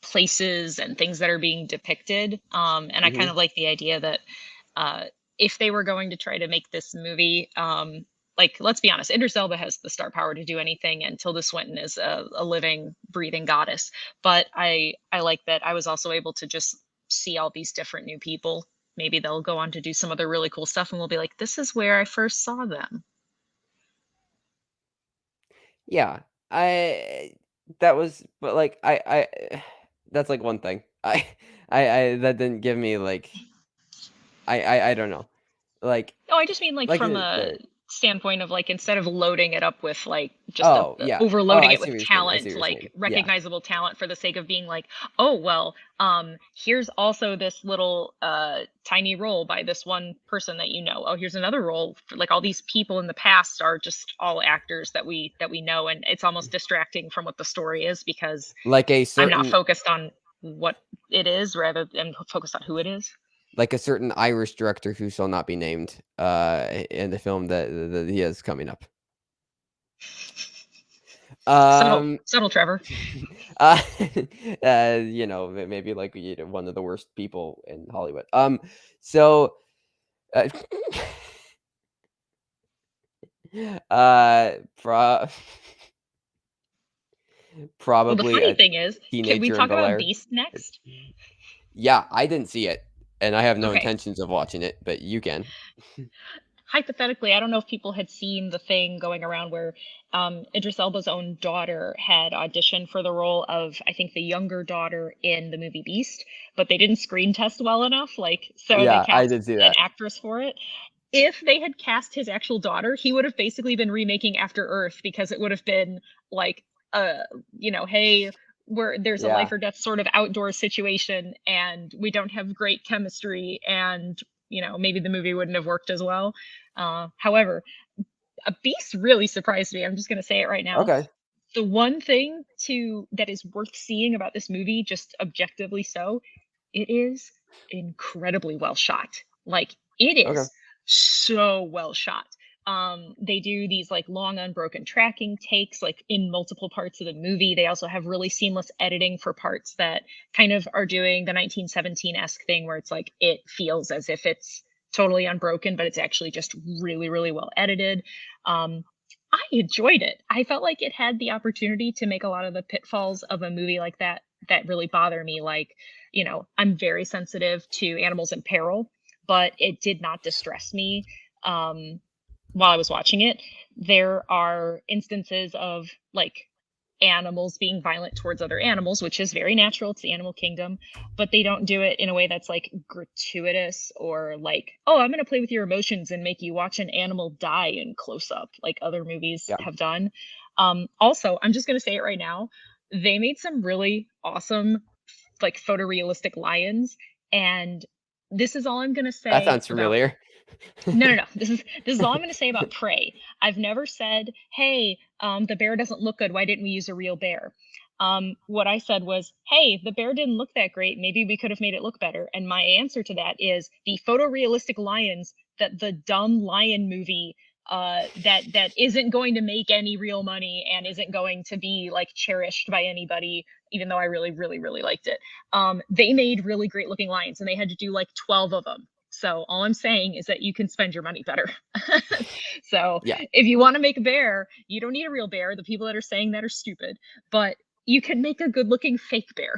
places and things that are being depicted. And I kind Hmm. of like the idea that uh, if they were going to try to make this movie, like let's be honest, Idris Elba has the star power to do anything, and Tilda Swinton is a living, breathing goddess. But I like that I was also able to just see all these different new people. Maybe they'll go on to do some other really cool stuff, and we'll be like, this is where I first saw them. Yeah. I that was, but like that's like one thing. I that didn't give me like I don't know. Like No, I just mean like like from a the standpoint of like instead of loading it up with like just oh yeah. Oh, overloading I it see with what you're saying. I see talent, what you're like saying. Yeah. recognizable talent for the sake of being like, oh well, here's also this little tiny role by this one person that you know. Oh, here's another role. Like all these people in the past are just all actors that we know, and it's almost distracting from what the story is because Like a I'm not certain focused on what it is rather than focused on who it is. like a certain Irish director who shall not be named in the film that he has coming up. Subtle, Um subtle, Trevor. uh, you know, maybe like one of the worst people in Hollywood. So uh, pro Well, the probably funny a thing is, can we teenager in talk Bel about Air. Beast next? Yeah, I didn't see it, and I have no Okay. intentions of watching it, but you can. Hypothetically, I don't know if people had seen the thing going around where Idris Elba's own daughter had auditioned for the role of, I think, the younger daughter in the movie Beast, but they didn't screen test well enough. Like, so they Yeah, I cast did see an that. actress for it. If they had cast his actual daughter, he would have basically been remaking After Earth because it would have been like, uh, hey, there's a life Yeah. or death sort of outdoor situation, and we don't have great chemistry, and maybe the movie wouldn't have worked as well. However, a Beast really surprised me. I'm just gonna say it right now. Okay. The one thing to that is worth seeing about this movie, just objectively so, it is incredibly well shot. Like it Okay. is so well shot. They do these like long unbroken tracking takes like in multiple parts of the movie. They also have really seamless editing for parts that kind of are doing the 1917-esque thing where it's like it feels as if it's totally unbroken, but it's actually just really, really well edited. Um, I enjoyed it. I felt like it had the opportunity to make a lot of the pitfalls of a movie like that really bother me. Like, I'm very sensitive to animals in peril, but it did not distress me while I was watching it. There are instances of like animals being violent towards other animals, which is very natural. It's the animal kingdom, but they don't do it in a way that's like gratuitous or like, oh, I'm going to play with your emotions and make you watch an animal die in close up, like other movies Yeah. have done. Also, I'm just going to say it right now. They made some really awesome, like photorealistic lions. And this is all I'm going to That say sounds about familiar. no, no, no. This is all I'm going to say about Prey. I've never said, "Hey, the bear doesn't look good. Why didn't we use a real bear?" What I said was, "Hey, the bear didn't look that great. Maybe we could have made it look better." And my answer to that is the photorealistic lions that the dumb lion movie that isn't going to make any real money and isn't going to be like cherished by anybody, even though I really, really, really liked it. They made really great looking lions, and they had to do like 12 of them. So all I'm saying is that you can spend your money better. So Yeah. if you want to make a bear, you don't need a real bear. The people that are saying that are stupid, but you can make a good looking fake bear.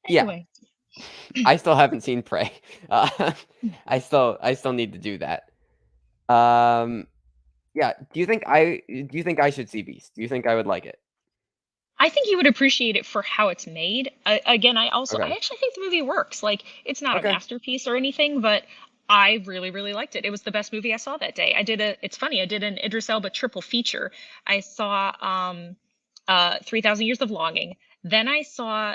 Yeah. Anyway, I still haven't seen Prey. Uh, I still need to do that. Um, yeah. Do you think I should see Beast? Do you think I would like it? I think you would appreciate it for how it's made. Again, I Okay. actually think the movie works. Like it's not a Okay. masterpiece or anything, but I really, really liked it. It was the best movie I saw that day. It's funny, I did an Idris Elba triple feature. I saw 3000 Years of Longing. Then I saw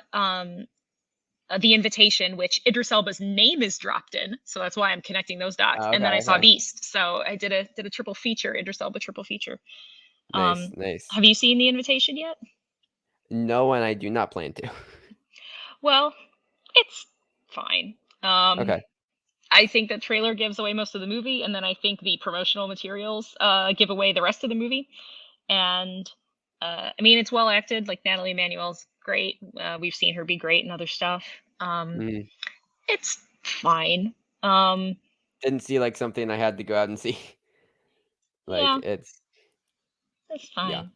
The Invitation, which Idris Elba's name is dropped in, so that's why I'm connecting those dots. And Okay, then I saw okay. Beast, so I did a triple feature, Idris Elba triple feature. Nice, nice. Have you seen The Invitation yet? No, and I do not plan to. Well, it's fine. Um, Okay. I think the trailer gives away most of the movie, and then I think the promotional materials give away the rest of the movie. And I mean, it's well acted. Like Natalie Emanuel's great. We've seen her be great in other stuff. Um, Mhm. it's fine. Um, Didn't see like something I had to go out and see. Like yeah, it's it's yeah. fine.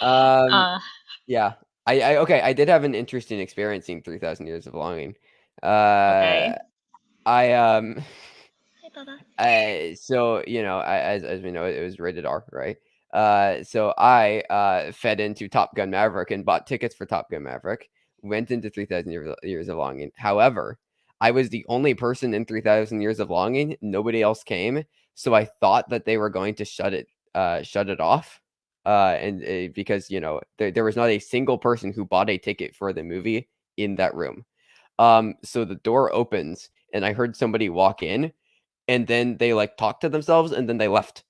Um uh, yeah. I okay, I did have an interesting experience seeing 3,000 Years of Longing. Uh okay. I Hi, Bubba. so as we know, it was rated R, right? So I fed into Top Gun Maverick and bought tickets for Top Gun Maverick. Went into 3,000 Years of Longing. However, I was the only person in 3,000 Years of Longing. Nobody else came, so I thought that they were going to shut it off. And because there was not a single person who bought a ticket for the movie in that room. So the door opens and I heard somebody walk in and then they like talked to themselves and then they left.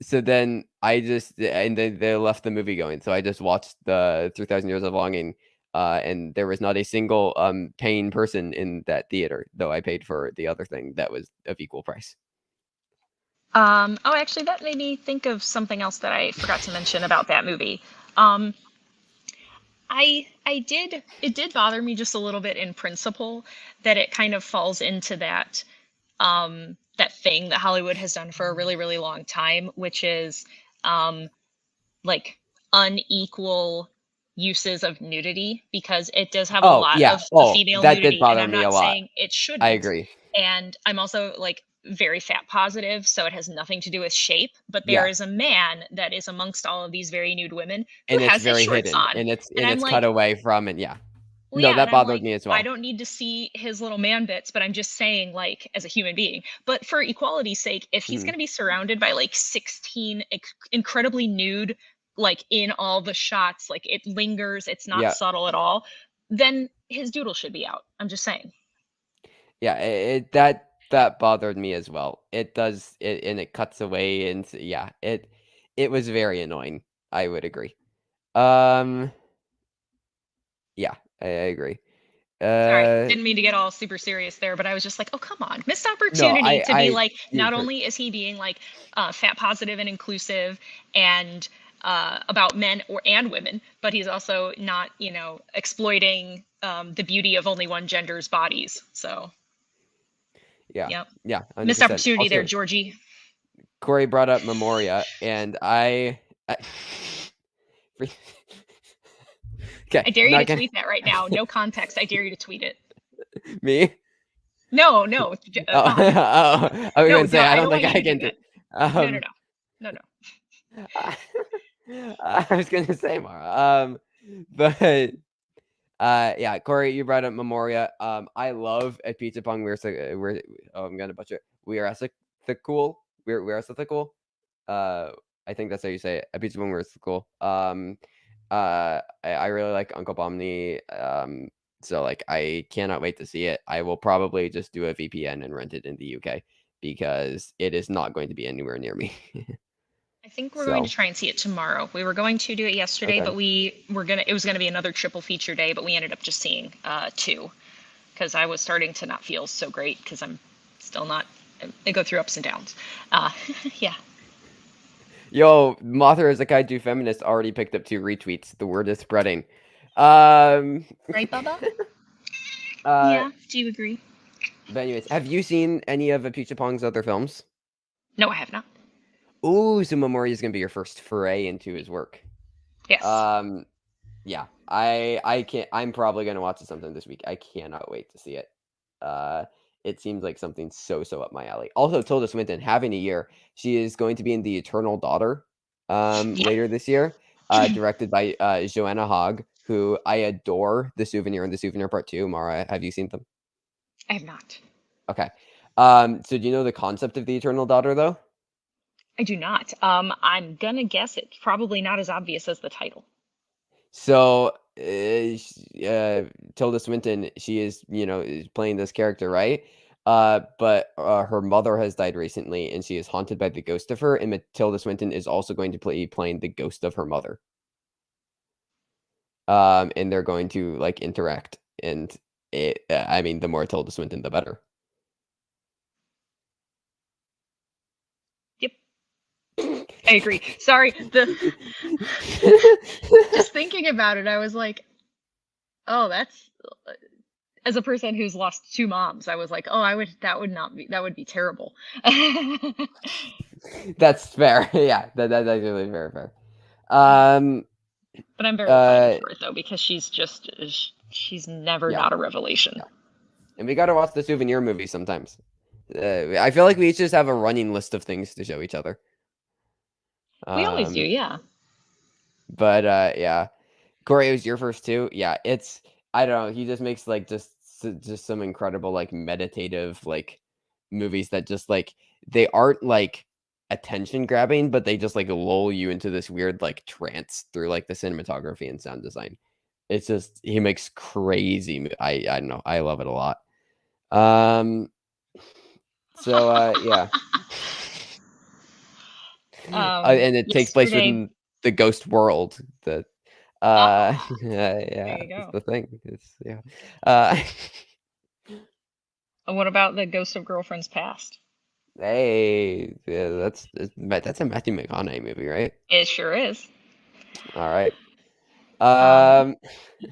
So then and then they left the movie going. So I just watched the 3,000 Years of Longing, and there was not a single paying person in that theater, though I paid for the other thing that was of equal price. Oh, actually, that made me think of something else that I forgot to mention about that movie. Um, I did it did bother me just a little bit in principle that it kind of falls into that thing that Hollywood has done for a really, really long time, which is um, like unequal uses of nudity because it does have a Oh lot yeah. of the Oh, female that did nudity, and bother I'm me a not lot. saying it I shouldn't. agree. And I'm also like very fat positive, so it has nothing to do with shape. But there Yeah, is a man that is amongst all of these very nude women who and it's has his very shorts hidden, on, and and I'm it's cut like, away from, and yeah. well, No, yeah, that and I'm bothered like, me as I well. don't need to see his little man bits, but I'm just saying, like, as a human being. But for equality's sake, if he's Mhm. going to be surrounded by like 16 incredibly nude, like in all the shots, like it lingers, it's not Yeah. subtle at all, then his doodle should be out. I'm just saying. Yeah, that bothered me as well. It does it and it cuts away and yeah, it was very annoying. I would agree. Um, yeah, I agree. Sorry, Uh, didn't mean to get all super serious there, but I was just like, oh, come on. Missed no, opportunity to be I like, do not per only is he being like fat positive and inclusive and about men and women, but he's also not, exploiting the beauty of only one gender's bodies. So, yeah, yep. yeah, Missed 100%. opportunity there, Also, Georgie. Corey brought up Memoria, and I okay, I dare I'm you to not gonna tweet that right now. No context. I dare you to tweet it. me? No, no, Oh, on. oh, I was No, gonna no, say I I don't don't think want you I to do can do. that. No, no, Um, no. No, no. I was gonna say more. But yeah, Corey, you brought up Memoria. I love at Pizza Pong. We're oh, I'm gonna butcher it. We are ethical. We're ethical. Uh, I think that's how you say it. At Pizza Pong, we're ethical. I really like Uncle Bomney. So like I cannot wait to see it. I will probably just do a VPN and rent it in the UK because it is not going to be anywhere near me. I think we're going to So try and see it tomorrow. We were going to do it yesterday, okay. but it was gonna be another triple feature day, but we ended up just seeing two because I was starting to not feel so great because I'm still not. I go through ups and downs. Uh, yeah. Yo, Mothra is a kaiju feminist already picked up 2 retweets. The word is spreading. Um, Right, Bubba? uh, Yeah. Do you agree? but anyways, have you seen any of Apichatpong's Pong's other films? No, I have not. Ooh, so Memoria is gonna be your first foray into his work. Yes. Um, yeah, I can't. I'm probably gonna watch it sometime this week. I cannot wait to see it. Uh, it seems like something so up my alley. Also, Tilda Swinton having a year. She is going to be in The Eternal Daughter, Yep. later this year. Directed by Joanna Hogg, who I adore. The Souvenir and The Souvenir Part Two. Mara, have you seen them? I have not. Okay. So do you know the concept of The Eternal Daughter though? I do not. I'm gonna guess it's probably not as obvious as the title. So Tilda Swinton, she is, is playing this character, right? But her mother has died recently, and she is haunted by the ghost of her. And Tilda Swinton is also going to play playing the ghost of her mother. And they're going to like interact, and I mean, the more Tilda Swinton, the better. Yep, I agree. Sorry, just thinking about it, I was like, oh, that's as a person who's lost two moms, I was like, oh, that would be terrible. That's fair. Yeah, that's actually very fair. Yeah. Um, But I'm very excited for it though, because she's never yeah, not a revelation. yeah. And we got to watch the Souvenir movie sometimes. I feel like we each just have a running list of things to show each other. We always do, yeah. But yeah, Corey, it was your first too. Yeah, it's, I don't know. He just makes like just some incredible like meditative like movies that just like, they aren't like attention grabbing, but they just like lull you into this weird like trance through like the cinematography and sound design. It's just, he makes crazy. I don't know. I love it a lot. So yeah. And it takes place Yesterday. within the ghost world. The yeah, There you it's go. the thing. It's yeah. Uh, And what about the Ghost of Girlfriends Past? hey, yeah, that's a Matthew McConaughey movie, right? It sure is. All right. Um, Um.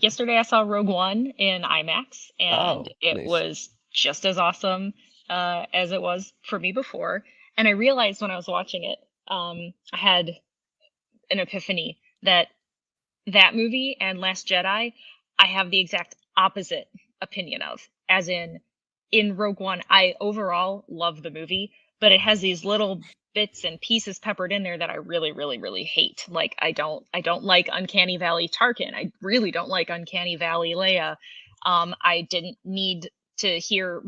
Yesterday I saw Rogue One in IMAX, and Oh, it nice. was just as awesome as it was for me before. And I realized when I was watching it, I had an epiphany that that movie and Last Jedi, I have the exact opposite opinion of. As in Rogue One, I overall love the movie, but it has these little bits and pieces peppered in there that I really, really, really hate. Like I don't like Uncanny Valley Tarkin. I really don't like Uncanny Valley Leia. I didn't need to hear.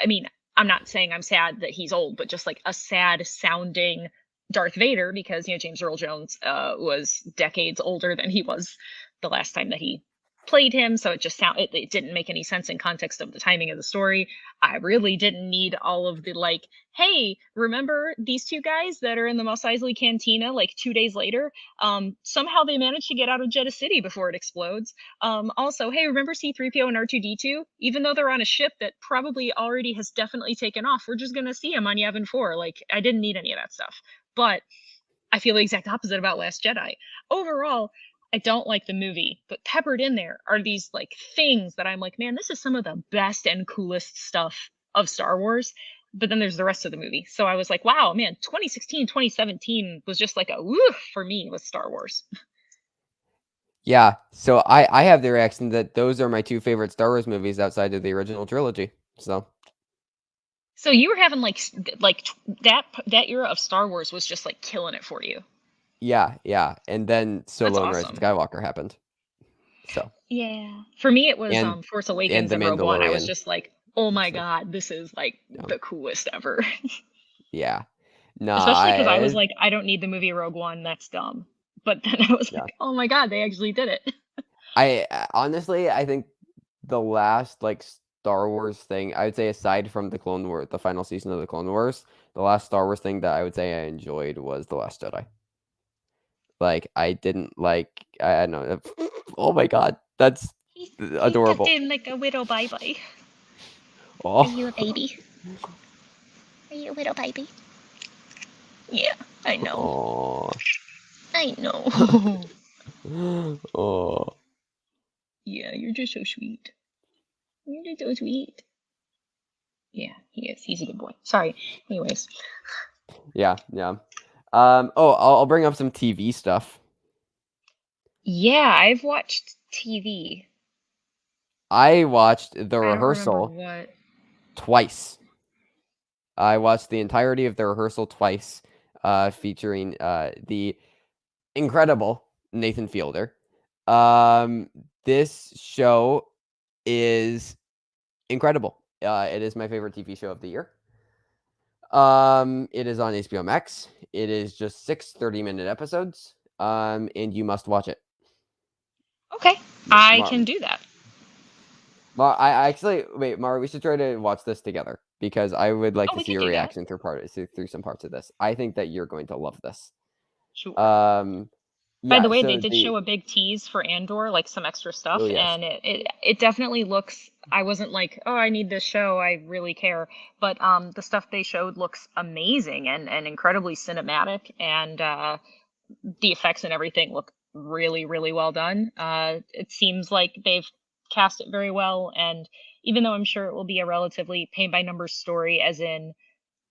I mean, I'm not saying I'm sad that he's old, but just like a sad sounding Darth Vader, because James Earl Jones was decades older than he was the last time that he played him, so it didn't make any sense in context of the timing of the story. I really didn't need all of the like, hey, remember these two guys that are in the Mos Eisley Cantina like 2 days later? Somehow they managed to get out of Jeddah City before it explodes. Also, hey, remember C-3PO and R2-D2? Even though they're on a ship that probably already has definitely taken off, we're just gonna see them on Yavin 4. Like, I didn't need any of that stuff. But I feel the exact opposite about Last Jedi. Overall, I don't like the movie, but peppered in there are these like things that I'm like, man, this is some of the best and coolest stuff of Star Wars. But then there's the rest of the movie. So I was like, wow, man, 2016, 2017 was just like a woof for me with Star Wars. Yeah. So I have the reaction that those are my two favorite Star Wars movies outside of the original trilogy. So So you were having that era of Star Wars was just like killing it for you. yeah, and then That's Solo and Rise of awesome. Skywalker happened. So Yeah. For me, it was and Force and Awakens the and Rogue One. I was Mandalorian. just like, oh my So God, this is like yeah, the coolest ever. yeah. No, Especially because I was I like, I don't need the movie Rogue One. That's dumb. But then I was yeah. like, oh my God, they actually did it. Honestly, I think the last like Star Wars thing, I would say aside from the Clone War, the final season of the Clone Wars, the last Star Wars thing that I would say I enjoyed was The Last Jedi. Like I didn't like, I don't know. Oh my God, that's He tucked adorable. in like a widow bye bye. Are Oh, you a baby? Are you a widow baby? Yeah, I know. oh, I know. oh. Yeah, you're just so sweet. You're just so sweet. Yeah, he is. He's a good boy. Sorry. Anyways. Yeah, yeah. Oh, I'll bring up some TV stuff. Yeah, I've watched TV. I watched The I don't remember Rehearsal what. twice. I watched the entirety of The Rehearsal twice, featuring the incredible Nathan Fielder. This show is incredible. It is my favorite TV show of the year. It is on HBO Max. It is just 6 30-minute episodes. And you must watch it. Okay, I can do that. Mar, wait, Mar. We should try to watch this together because I would like Oh, to we see can your do that. reaction through some parts of this. I think that you're going to love this. Sure. By the way, they did show a big tease for Andor, like some extra stuff, yes. and it definitely looks. I wasn't like, oh, I need this show. I really care. But the stuff they showed looks amazing and incredibly cinematic, and the effects and everything look really, really well done. It seems like they've cast it very well, and even though I'm sure it will be a relatively paint by numbers story, as in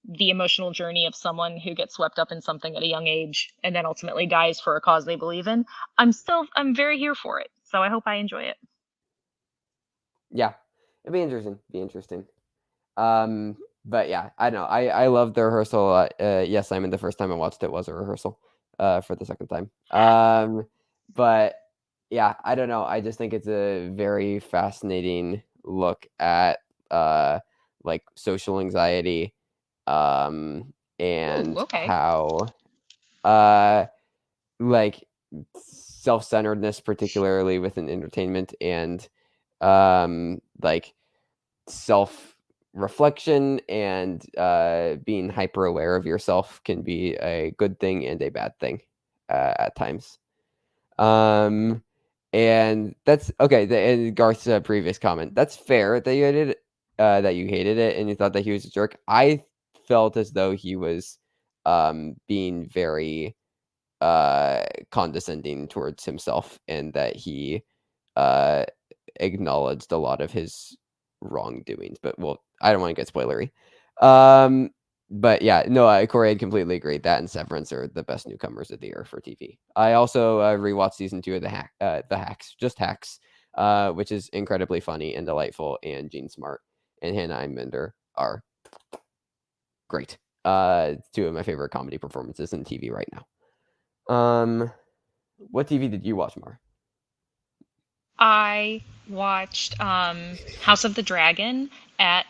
the emotional journey of someone who gets swept up in something at a young age and then ultimately dies for a cause they believe in, I'm very here for it. So I hope I enjoy it. Yeah, it'd be interesting. But yeah, I know. I love the rehearsal a lot. Yes, Simon, the first time I watched it was a rehearsal. For the second time. But yeah, I don't know. I just think it's a very fascinating look at like social anxiety, and Ooh, okay. how like self-centeredness, particularly within entertainment, and like self-reflection and being hyper aware of yourself can be a good thing and a bad thing at times. And that's okay. And Garth's previous comment, that's fair that you hated it and you thought that he was a jerk. I felt as though he was being very condescending towards himself, and that he uh acknowledged a lot of his wrongdoings. But well, I don't want to get spoilery. But yeah, no, Corey, I'd completely agree. That and Severance are the best newcomers of the year for TV. I also rewatched season 2 of the Hacks, which is incredibly funny and delightful, and Gene Smart and Hannah Einbinder are great. Two of my favorite comedy performances in TV right now. What TV did you watch, Mar? I watched House of the Dragon at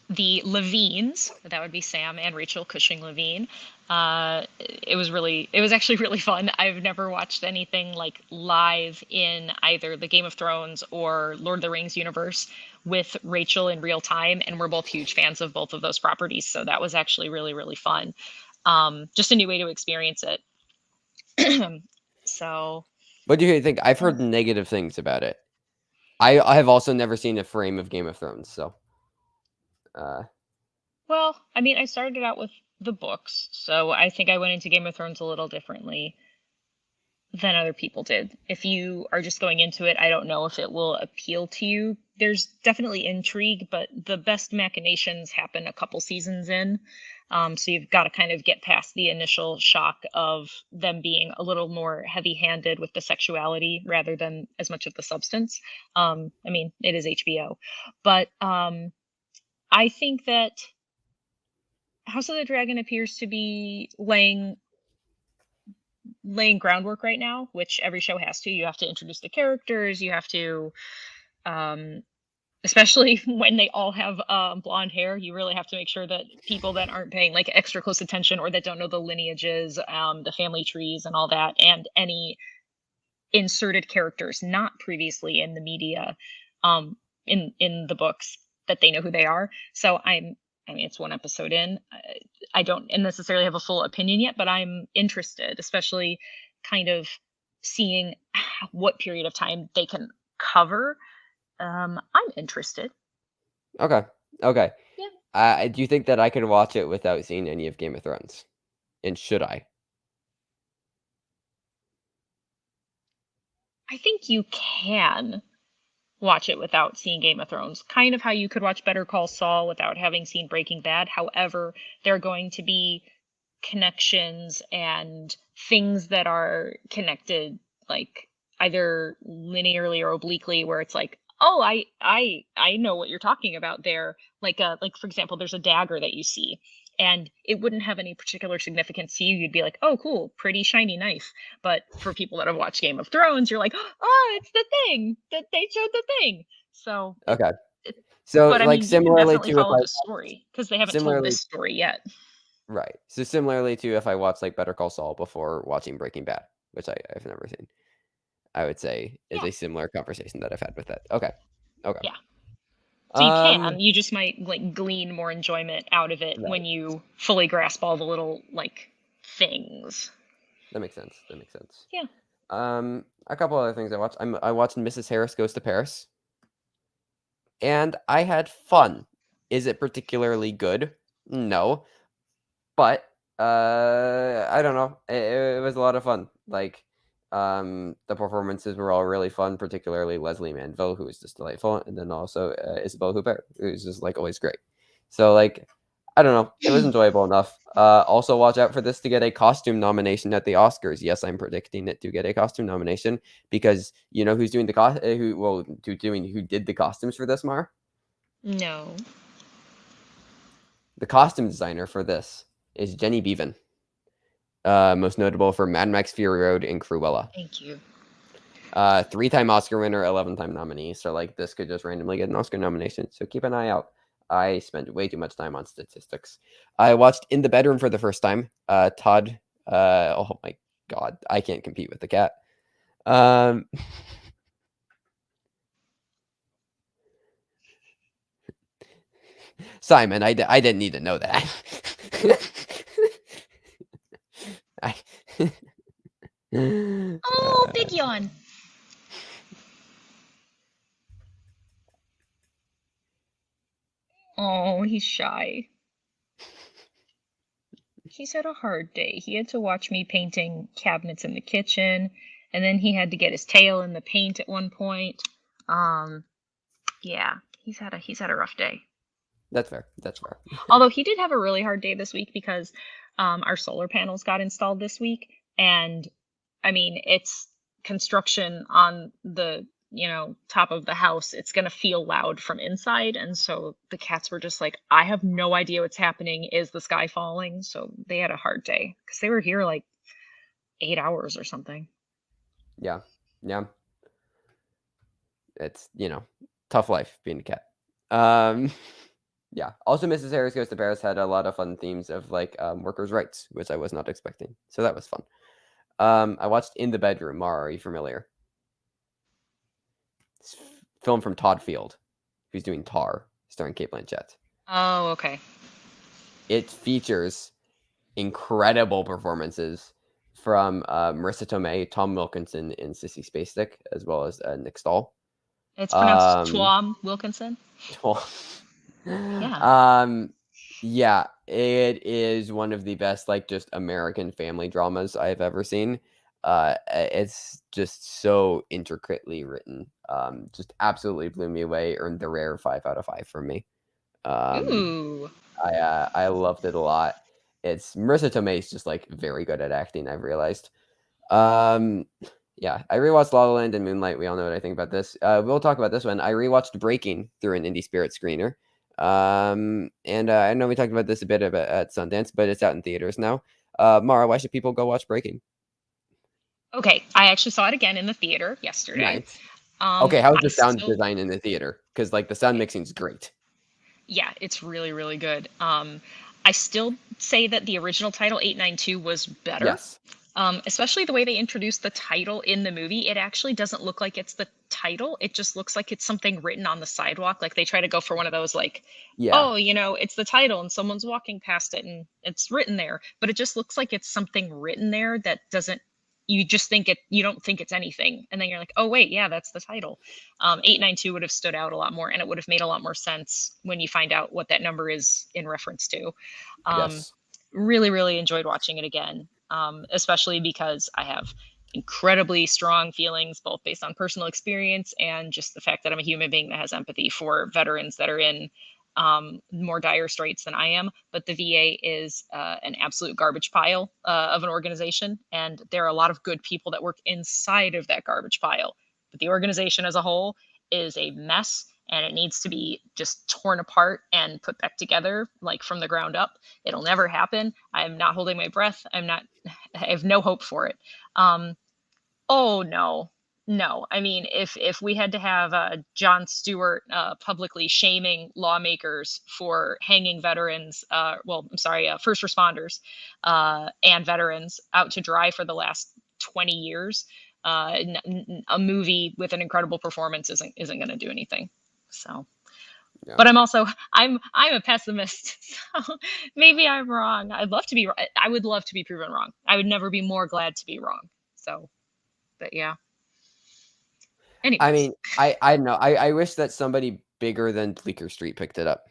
the Levines. That would be Sam and Rachel Cushing Levine. It was actually really fun. I've never watched anything like live in either the Game of Thrones or Lord of the Rings universe with Rachel in real time, and we're both huge fans of both of those properties. So that was actually really, really fun. Just a new way to experience it. So What do you think? I've heard negative things about it. I have also never seen a frame of Game of Thrones, so well, I mean, I started out with the books, so I think I went into Game of Thrones a little differently than other people did. If you are just going into it, I don't know if it will appeal to you. There's definitely intrigue, but the best machinations happen a couple seasons in. So you've got to kind of get past the initial shock of them being a little more heavy handed with the sexuality rather than as much of the substance. I mean, it is HBO. But I think that House of the Dragon appears to be laying groundwork right now, which every show has to. You have to introduce the characters. You have to, um, especially when they all have blonde hair. You really have to make sure that people that aren't paying like extra close attention or that don't know the lineages, the family trees, and all that, and any inserted characters not previously in the media, um, in the books, that they know who they are. So I mean, it's one episode in. I don't necessarily have a full opinion yet, but I'm interested, especially kind of seeing what period of time they can cover. I'm interested. okay. Yeah. Do you think that I could watch it without seeing any of Game of Thrones? And should I? I think you can watch it without seeing Game of Thrones. Kind of how you could watch Better Call Saul without having seen Breaking Bad. However, there are going to be connections and things that are connected, like either linearly or obliquely, where it's like, oh, I know what you're talking about there. Like for example, there's a dagger that you see, and it wouldn't have any particular significance to you. You'd be like, oh, cool, pretty shiny knife. But for people that have watched Game of Thrones, you're like, oh, it's the thing that they showed the thing. So Okay. it, So but I like mean, you can similarly definitely to if follow I the story because they haven't told similarly this story yet. right. So similarly to if I watched like Better Call Saul before watching Breaking Bad, which I've never seen. I would say, is Yeah. a similar conversation that I've had with that. Okay. Okay. Yeah. So you Um, can. You just might like glean more enjoyment out of it right. when you fully grasp all the little like things. That makes sense. That makes sense. Yeah. A couple other things I watched. I watched Mrs. Harris Goes to Paris, and I had fun. Is it particularly good? No, but I don't know. It was a lot of fun. Like, the performances were all really fun, particularly Leslie Manville, who was just delightful, and then also Isabelle Huppert, who's just like always great. So like, I don't know, it was enjoyable enough. Also, watch out for this to get a costume nomination at the Oscars. Yes, I'm predicting it to get a costume nomination because you know who's doing the who did the costumes for this, Mar? No. The costume designer for this is Jenny Beavan. Most notable for Mad Max Fury Road and Cruella. Thank you. 3-time Oscar winner, 11-time nominee. So like this could just randomly get an Oscar nomination. So keep an eye out. I spent way too much time on statistics. I watched In the Bedroom for the first time. Todd. Oh my God, I can't compete with the cat. Simon, I didn't need to know that. I, Oh, big yawn. Oh, he's shy. He's had a hard day. He had to watch me painting cabinets in the kitchen, and then he had to get his tail in the paint at one point. Um, yeah, he's had a rough day. That's fair. That's fair. Although he did have a really hard day this week because our solar panels got installed this week, and I mean it's construction on the top of the house. It's gonna feel loud from inside, and so the cats were just like, I have no idea what's happening. Is the sky falling? So they had a hard day because they were here like 8 hours or something. Yeah. Yeah. It's tough life being a cat. Yeah. Also, Mrs. Harris Goes to Paris had a lot of fun themes of like workers' rights, which I was not expecting. So that was fun. I watched In the Bedroom. Mara, are you familiar? It's film from Todd Field, who's doing Tar, starring Kate Blanchett. Oh, okay. It features incredible performances from Marissa Tomei, Tom Wilkinson, and Sissy Spacek, as well as Nick Stahl. It's pronounced Um, Tuam Wilkinson. Yeah. Yeah, it is one of the best, like, just American family dramas I've ever seen. It's just so intricately written. Just absolutely blew me away. Earned the rare 5 out of 5 from me. Um, Ooh. I loved it a lot. It's Marissa Tomei is just like very good at acting. I've realized. Um, yeah, I rewatched La La Land and Moonlight. We all know what I think about this. We'll talk about this one. I rewatched Breaking through an Indie Spirit screener. And I know we talked about this a bit at Sundance, but it's out in theaters now. Mara, why should people go watch Breaking? Okay, I actually saw it again in the theater yesterday. Nice. Okay, how's I the sound still, design in the theater? Because like the sound mixing is great. yeah, it's really, really good. I still say that the original title 892 was better. Yes. Especially the way they introduced the title in the movie. It actually doesn't look like it's the title. It just looks like it's something written on the sidewalk. Like they try to go for one of those, like, Yeah. oh, it's the title and someone's walking past it and it's written there. But it just looks like it's something written there that doesn't, you just think it, you don't think it's anything. And then you're like, oh, wait, yeah, that's the title. 892 would have stood out a lot more and it would have made a lot more sense when you find out what that number is in reference to. Um, Yes. really, really enjoyed watching it again, especially because I have incredibly strong feelings, both based on personal experience and just the fact that I'm a human being that has empathy for veterans that are in more dire straits than I am. But the VA is an absolute garbage pile of an organization, and there are a lot of good people that work inside of that garbage pile. But the organization as a whole is a mess and it needs to be just torn apart and put back together like from the ground up. It'll never happen. I'm not holding my breath. I have no hope for it. Oh no. No. I mean, if we had to have Jon Stewart publicly shaming lawmakers for hanging veterans, first responders and veterans out to dry for the last 20 years, a movie with an incredible performance isn't going to do anything. So, Yeah. but I'm a pessimist, so maybe I'm wrong. I would love to be proven wrong. I would never be more glad to be wrong. So, but yeah. I Anyways, mean, I don't know. I wish that somebody bigger than Bleecker Street picked it up.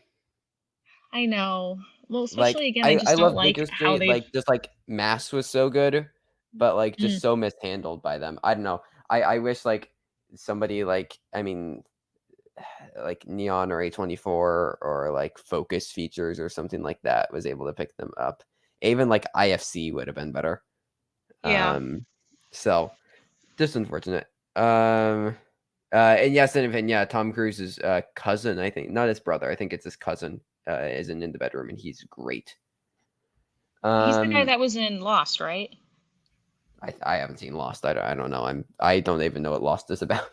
I know. Well, Like, especially again, I I just don't love like Bleecker how Street, they've. like, just, like, Mass was so good, but, like, just Mm, so mishandled by them. I don't know. I wish, like, somebody, like, I mean, like, Neon or A24 or, like, Focus Features or something like that was able to pick them up. Even, like, IFC would have been better. yeah, So, just unfortunate. And yes, and yeah, Tom Cruise's cousin, I think, not his brother, I think it's his cousin, isn't in the bedroom, and he's great. he's the guy Um, that was in Lost, right? I haven't seen Lost. I don't know. I don't even know what Lost is about.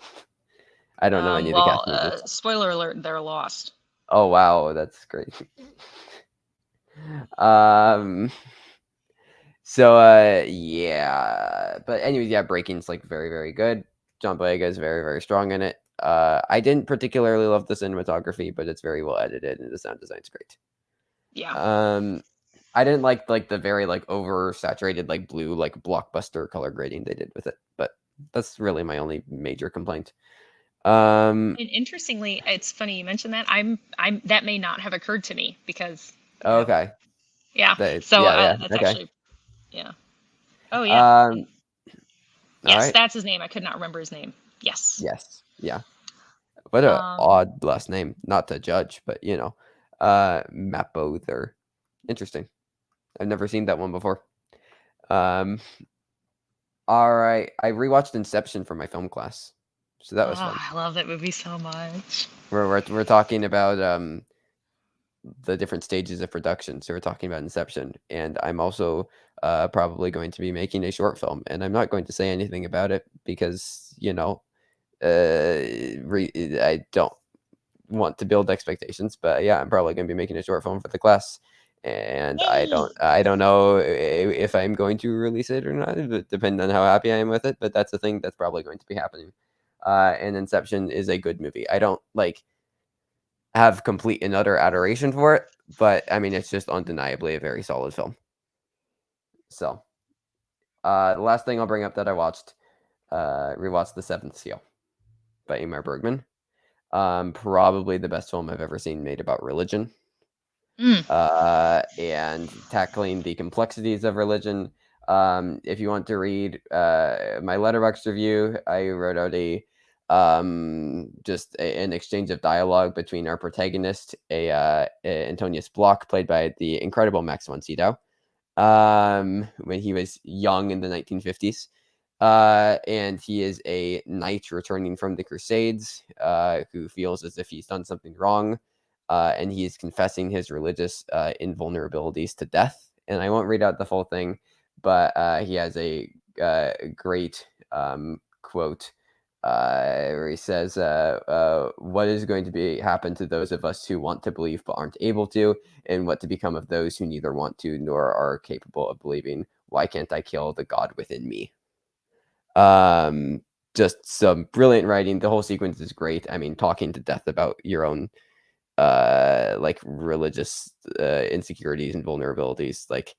I don't know any of the Well, cast members. spoiler alert, they're lost. Oh wow, that's great. Um, so yeah, but anyways, yeah, Breaking's like very very good. John Boyega is very very strong in it. I didn't particularly love the cinematography, but it's very well edited and the sound design's great. Yeah. I didn't like the very like oversaturated like blue like blockbuster color grading they did with it, but that's really my only major complaint. And interestingly, it's funny you mentioned that. I'm that may not have occurred to me because, Okay. yeah. So Yeah, that's okay. actually, yeah. Oh yeah. Um, all Yes, right. that's his name. I could not remember his name. Yes. Yes. Yeah. What a Um, odd last name. Not to judge, but Mapother. Interesting. I've never seen that one before. Um, all right. I rewatched Inception for my film class, so that was fun. I love that movie so much. We're talking about the different stages of production. So we're talking about Inception, and I'm also probably going to be making a short film, and I'm not going to say anything about it because I don't want to build expectations. But yeah, I'm probably going to be making a short film for the class, and Yay! I don't know if I'm going to release it or not, depending on how happy I am with it. But that's the thing that's probably going to be happening. And Inception is a good movie. I don't have complete and utter adoration for it, but I mean, it's just undeniably a very solid film. So, the last thing I'll bring up that I watched, rewatched The Seventh Seal by Ingmar Bergman. Probably the best film I've ever seen made about religion, Mm. and tackling the complexities of religion. If you want to read my Letterboxd review, I wrote out an exchange of dialogue between our protagonist, Antonius Block, played by the incredible Max von Sydow, when he was young in the 1950s. And he is a knight returning from the Crusades, who feels as if he's done something wrong, and he is confessing his religious invulnerabilities to death. And I won't read out the full thing, but he has a great quote where he says, "What is going to be happen to those of us who want to believe but aren't able to, and what to become of those who neither want to nor are capable of believing? Why can't I kill the God within me?" Just some brilliant writing. The whole sequence is great. I mean, talking to death about your own like religious insecurities and vulnerabilities. Like,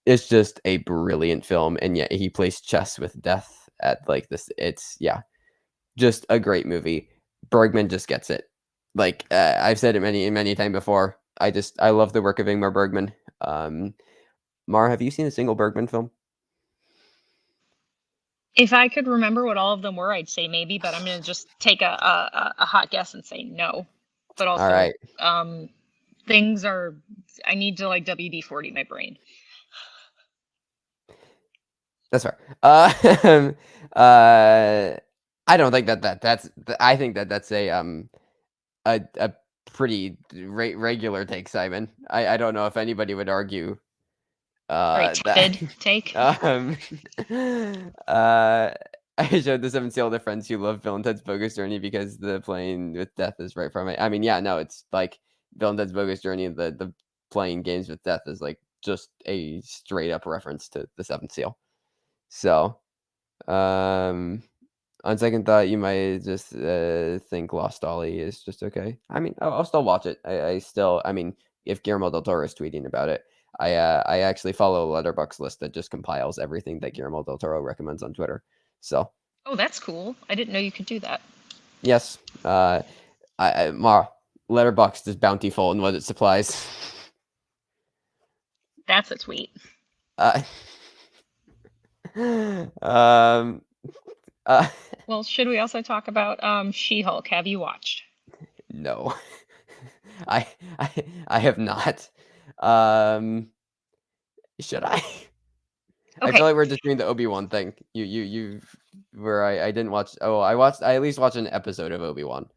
it's just a brilliant film, and yet he plays chess with death at like this. It's just a great movie. Bergman just gets it. Like, I've said it many times before. I love the work of Ingmar Bergman. Mara, have you seen a single Bergman film? If I could remember what all of them were, I'd say maybe, but I'm gonna just take a hot guess and say no. But All also, right, things are. I need to like WD-40 my brain. that's fair. Uh, I don't think that's. I think that's a pretty regular take, Simon. I don't know if anybody would argue Very that. tepid take. um, uh, I showed the Seven Seal to friends who love Bill and Ted's Bogus Journey because the playing with death is right from it. I mean, yeah, no, it's like Bill and Ted's Bogus Journey. The playing games with death is like just a straight up reference to the Seventh Seal. So, On second thought, you might just think Lost Dolly is just okay. I mean, I'll still watch it. I mean, if Guillermo del Toro is tweeting about it, I actually follow a letterbox list that just compiles everything that Guillermo del Toro recommends on Twitter. So Oh, that's cool. I didn't know you could do that. yes, Mara, Letterboxd is bountiful in what it supplies. That's a tweet. Well, should we also talk about She-Hulk? Have you watched? No, I have not. Should I? I Okay. feel like we're just doing the Obi-Wan thing. Where I didn't watch. Oh, I at least watched an episode of Obi-Wan.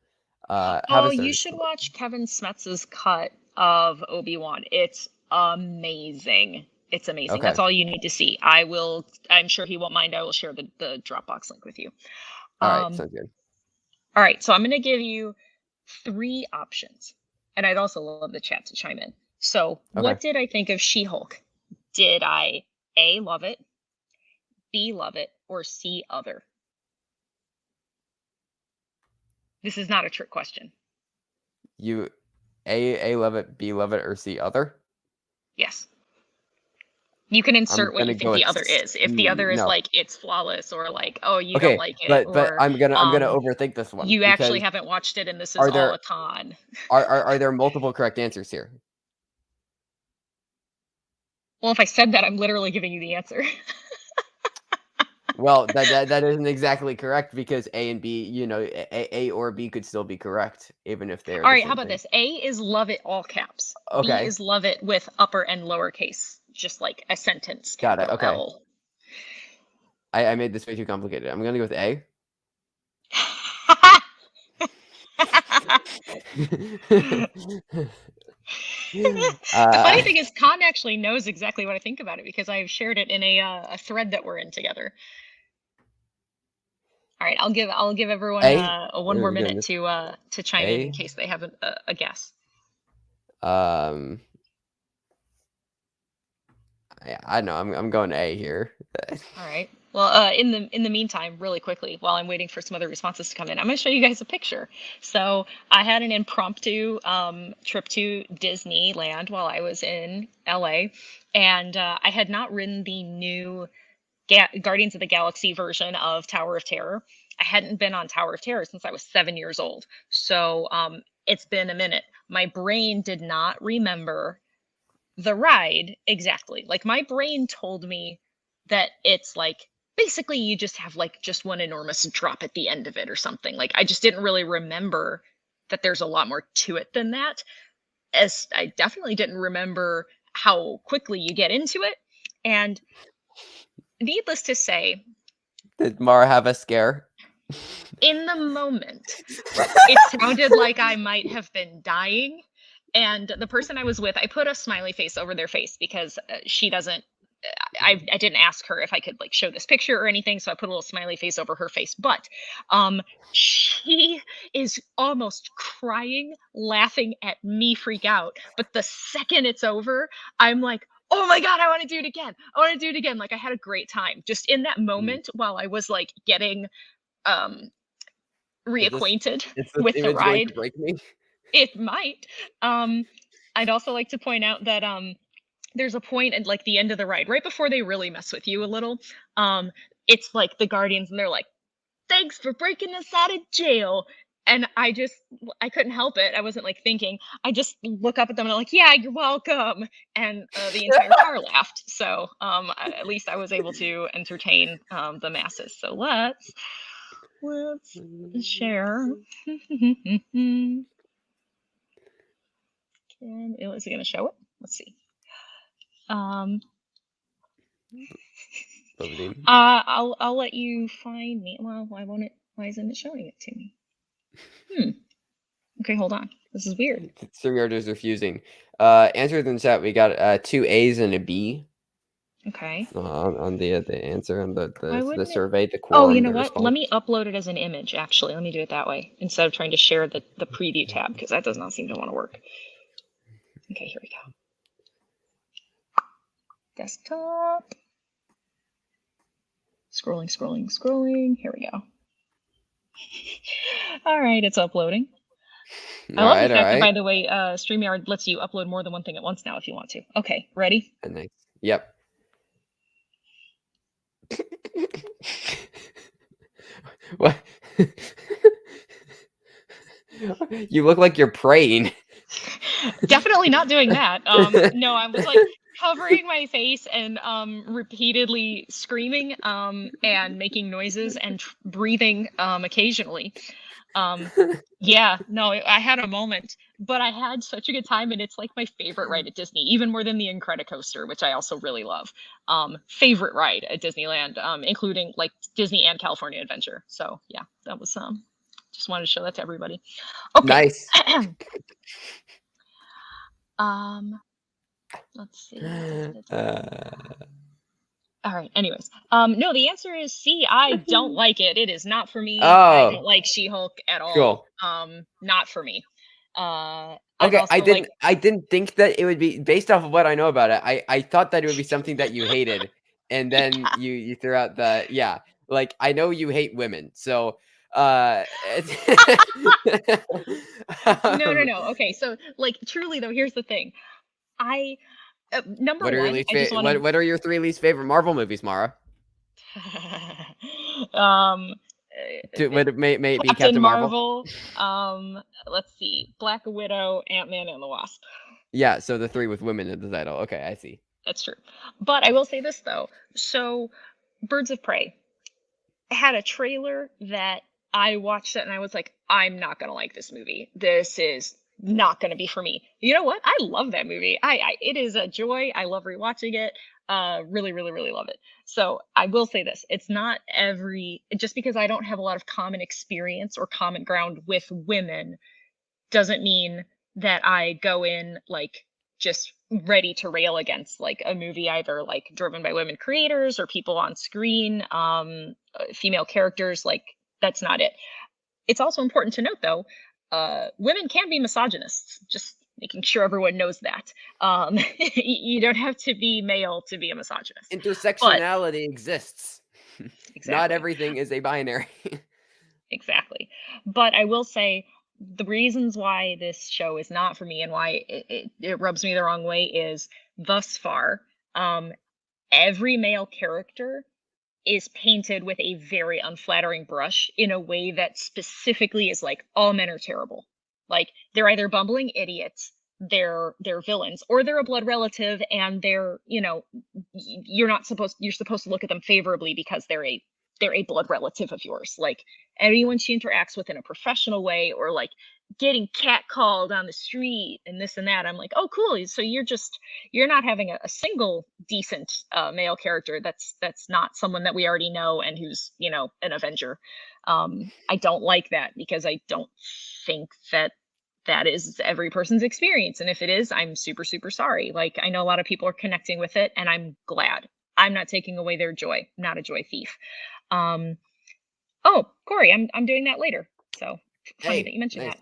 Oh, you should watch Kevin Smetz's cut of Obi-Wan. It's amazing. It's amazing. Okay. That's all you need to see. I'm sure he won't mind. I will share the Dropbox link with you. All right. Sounds good. All right. So I'm going to give you 3 options. And I'd also love the chat to chime in. So what did I think of She-Hulk? Did I A, love it, B, love it, or C, other? This is not a trick question. You A love it, B love it, or C other? Yes. You can insert what you think the other is. If the other is no. like it's flawless, or like, oh, you don't like it, but or I'm gonna overthink this one. You actually haven't watched it, and this is all a con. Are there multiple correct answers here? Well, if I said that, I'm literally giving you the answer. Well, that isn't exactly correct, because A and B, A or B could still be correct, even if they're all right. How about this? A is love it, all caps. Okay. B is love it with upper and lowercase, just like a sentence. Got it. Okay. L. I made this way too complicated. I'm gonna go with A. The funny thing is, Khan actually knows exactly what I think about it, because I've shared it in a thread that we're in together. All right, I'll give everyone one more minute to chime in case they have a guess. I know I'm going A here. All right. Well, in the meantime, really quickly, while I'm waiting for some other responses to come in, I'm going to show you guys a picture. So I had an impromptu trip to Disneyland while I was in LA, and I had not ridden the new Guardians of the Galaxy version of Tower of Terror. I hadn't been on Tower of Terror since I was 7 years old. So it's been a minute. My brain did not remember the ride exactly. Like, my brain told me that it's like, basically you just have like just one enormous drop at the end of it or something. Like, I just didn't really remember that there's a lot more to it than that. As I definitely didn't remember how quickly you get into it. And needless to say, did Mara have a scare? In the moment, it sounded like I might have been dying. And the person I was with, I put a smiley face over their face because she doesn't, I didn't ask her if I could like show this picture or anything. So I put a little smiley face over her face, but she is almost crying, laughing at me freak out. But the second it's over, I'm like, oh my God, I want to do it again. I want to do it again. Like, I had a great time just in that moment while I was like getting reacquainted with the ride. Going to break me? It might. I'd also like to point out that there's a point at like the end of the ride, right before they really mess with you a little. It's like the Guardians, and they're like, "Thanks for breaking us out of jail." And I couldn't help it. I wasn't like thinking. I just look up at them and I'm like, "Yeah, you're welcome." And the entire car laughed. So at least I was able to entertain the masses. So let's share. Is it going to show it? Let's see. I'll let you find me. Well, why won't it? Why isn't it showing it to me? Okay, hold on. This is weird. StreamYard is refusing. Answers in the chat. We got 2 A's and a B. Okay. On the answer on the survey, the quorum. Oh, you know what? Response. Let me upload it as an image. Actually, let me do it that way instead of trying to share the preview tab, because that does not seem to want to work. Okay, here we go. Desktop. Scrolling. Here we go. All right, it's uploading. I All love the right, all fact that, by right. the way, StreamYard lets you upload more than one thing at once now if you want to. Okay, ready? Nice. Yep. What? You look like you're praying. Definitely not doing that. No, I was like covering my face and repeatedly screaming and making noises and breathing occasionally. Yeah, no, I had a moment, but I had such a good time, and it's like my favorite ride at Disney, even more than the Incredicoaster, which I also really love. Favorite ride at Disneyland, including like Disney and California Adventure. So yeah, that was just wanted to show that to everybody. Okay. Nice. Let's see. All right. Anyways, no, the answer is C. I don't like it. It is not for me. I don't Oh, like She-Hulk at all. cool. Not for me. And Okay, I also like, didn't think that it would be based off of what I know about it. I thought that it would be something that you hated, and then you threw out the yeah. Like I know you hate women, so no, no, um, no. Okay, so like truly though, here's the thing. I Number what are your one, least I just want to what are your 3 least favorite Marvel movies, Mara? um Would may it be Captain Captain Marvel? Marvel, let's see, Black Widow, Ant-Man and the Wasp. Yeah, so the 3 with women in the title. Okay, I see. That's true. But I will say this though. So Birds of Prey had a trailer that I watched it and I was like, I'm not gonna like this movie. This is not gonna be for me. You know what? I love that movie. It is a joy. I love rewatching it. Really, really, really love it. So I will say this: it's not just because I don't have a lot of common experience or common ground with women doesn't mean that I go in like just ready to rail against like a movie either like driven by women creators or people on screen, female characters. Like that's not it. It's also important to note though, women can be misogynists. Just making sure everyone knows that. You don't have to be male to be a misogynist. But Intersectionality exists. Not exactly. everything is a binary. Exactly. But I will say the reasons why this show is not for me and why it rubs me the wrong way is thus far, um, every male character is painted with a very unflattering brush in a way that specifically is like all men are terrible. Like they're either bumbling idiots, they're villains, or they're a blood relative and they're, you're supposed to look at them favorably because they're a blood relative of yours. Like anyone she interacts with in a professional way or like getting catcalled on the street and this and that. I'm like, oh cool. So you're not having a single decent male character that's not someone that we already know and who's an Avenger. I don't like that because I don't think that is every person's experience, and if it is, I'm super super sorry. Like I know a lot of people are connecting with it and I'm glad. I'm not taking away their joy. I'm not a joy thief. um oh, Corey, I'm doing that later, so funny that Hey, you mentioned nice.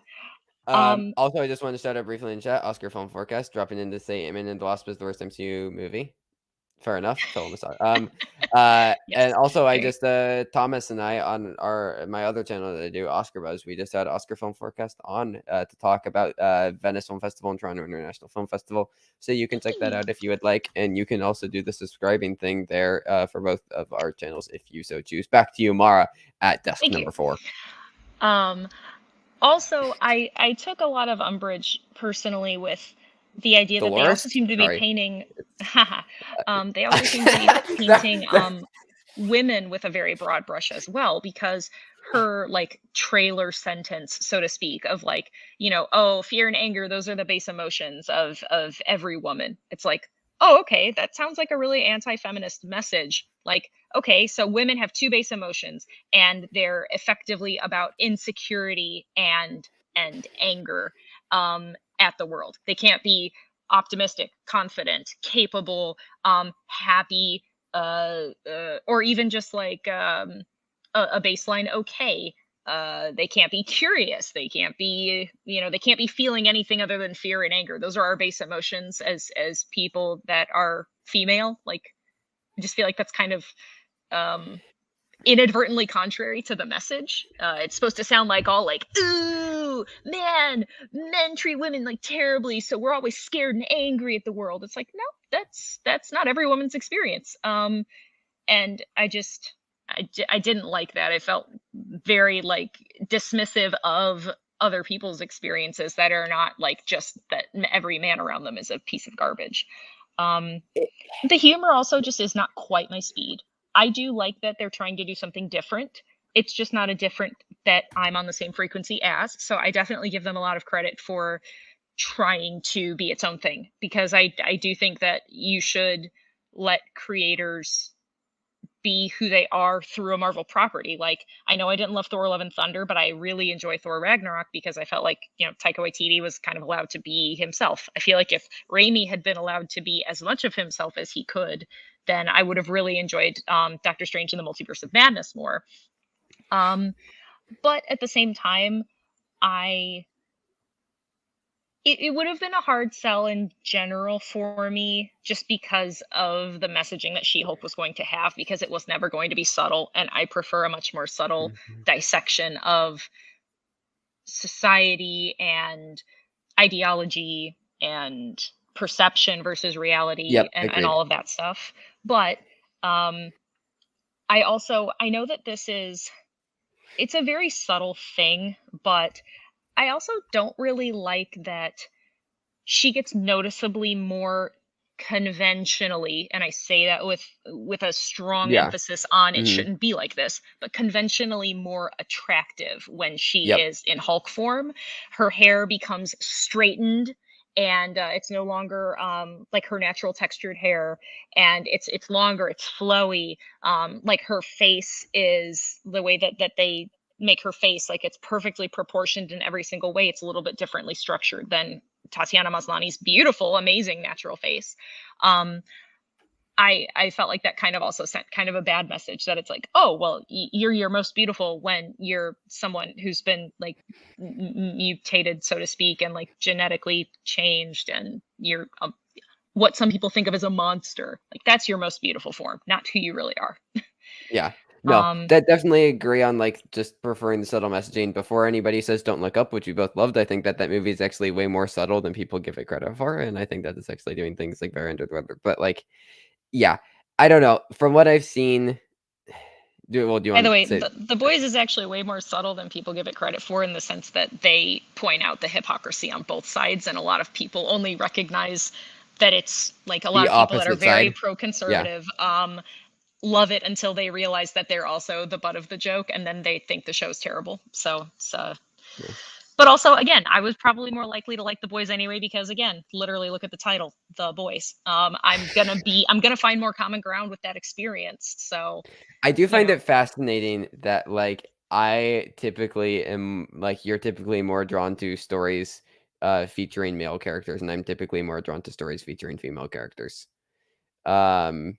that. um Also, I just want to shout out briefly in chat. Oscar Film Forecast dropping in to say Ant-Man and the Wasp is the worst MCU movie. Fair enough. Tell him sorry. And yes, also, I very. just Thomas and I on my other channel that I do, Oscar Buzz. We just had Oscar Film Forecast on to talk about Venice Film Festival and Toronto International Film Festival. So you can check that out if you would like, and you can also do the subscribing thing there for both of our channels if you so choose. Back to you, Mara, at desk Thank you. number 4. um Also, I took a lot of umbrage personally with the idea that they also Dolores, seem to be sorry. painting they also seem to be painting women with a very broad brush as well, because her like trailer sentence, so to speak, of like, oh, fear and anger, those are the base emotions of every woman. It's like, oh, okay, that sounds like a really anti-feminist message. Like, okay, so women have two base emotions and they're effectively about insecurity and anger at the world. They can't be optimistic, confident, capable, happy, or even just like a baseline okay. They can't be curious. They can't be, they can't be feeling anything other than fear and anger. Those are our base emotions as people that are female. Like, I just feel like that's kind of um inadvertently contrary to the message. It's supposed to sound like all like, ooh, man, men treat women like terribly, so we're always scared and angry at the world. It's like, no, that's not every woman's experience. And I didn't like that. I felt very like dismissive of other people's experiences that are not like just that every man around them is a piece of garbage. Um, the humor also just is not quite my speed. I do like that they're trying to do something different. It's just not a different that I'm on the same frequency as. So I definitely give them a lot of credit for trying to be its own thing, because I do think that you should let creators be who they are through a Marvel property. Like, I know I didn't love Thor: Love and Thunder, but I really enjoy Thor: Ragnarok because I felt like, Taika Waititi was kind of allowed to be himself. I feel like if Raimi had been allowed to be as much of himself as he could, then I would have really enjoyed Doctor Strange in the Multiverse of Madness more. But at the same time, I it would have been a hard sell in general for me, just because of the messaging that She-Hulk was going to have, because it was never going to be subtle, and I prefer a much more subtle Mhm. dissection of society and ideology and perception versus reality Yep, and agreed. all of that stuff. But um I know that it's a very subtle thing, but I also don't really like that she gets noticeably more conventionally, and I say that with a strong Yeah. emphasis on it Mhm. shouldn't be like this, but conventionally more attractive when she Yep. is in Hulk form. Her hair becomes straightened, and it's no longer like her natural textured hair, and it's longer, it's flowy. Like her face is the way that they make her face, like it's perfectly proportioned in every single way. It's a little bit differently structured than Tatiana Maslany's beautiful, amazing natural face. Um, I felt like that kind of also sent kind of a bad message, that it's like, oh well, you're your most beautiful when you're someone who's been like mutated, so to speak, and like genetically changed, and you're what some people think of as a monster. Like that's your most beautiful form, not who you really are. Yeah. No, Um, that definitely agree on, like, just preferring the subtle messaging. Before anybody says "Don't Look Up," which we both loved, I think that that movie is actually way more subtle than people give it credit for, and I think that it's actually doing things, like, very under the weather. But, like, yeah, I don't know. From what I've seen do you By the wanna way, say the Boys is actually way more subtle than people give it credit for, in the sense that they point out the hypocrisy on both sides, and a lot of people only recognize that it's like a lot the of people that are opposite very side? Yeah. pro-conservative love it until they realize that they're also the butt of the joke, and then they think the show's terrible. So Yeah. but also again, I was probably more likely to like The Boys anyway, because again, literally look at the title, The Boys. I'm gonna find more common ground with that experience. So, I do you find know, it fascinating that, like, I typically am like, you're typically more drawn to stories, featuring male characters, and I'm typically more drawn to stories featuring female characters. Um,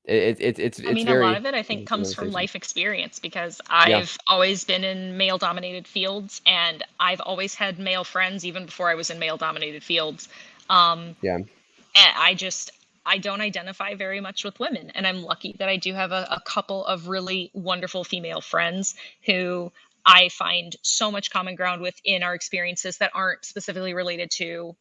I it's mean, a lot very of it I think comes from generalization. life experience, because Yeah, I've always been in male dominated fields, and I've always had male friends even before I was in male dominated fields. Um, yeah, and I don't identify very much with women, and I'm lucky that I do have a couple of really wonderful female friends who I find so much common ground with in our experiences that aren't specifically related to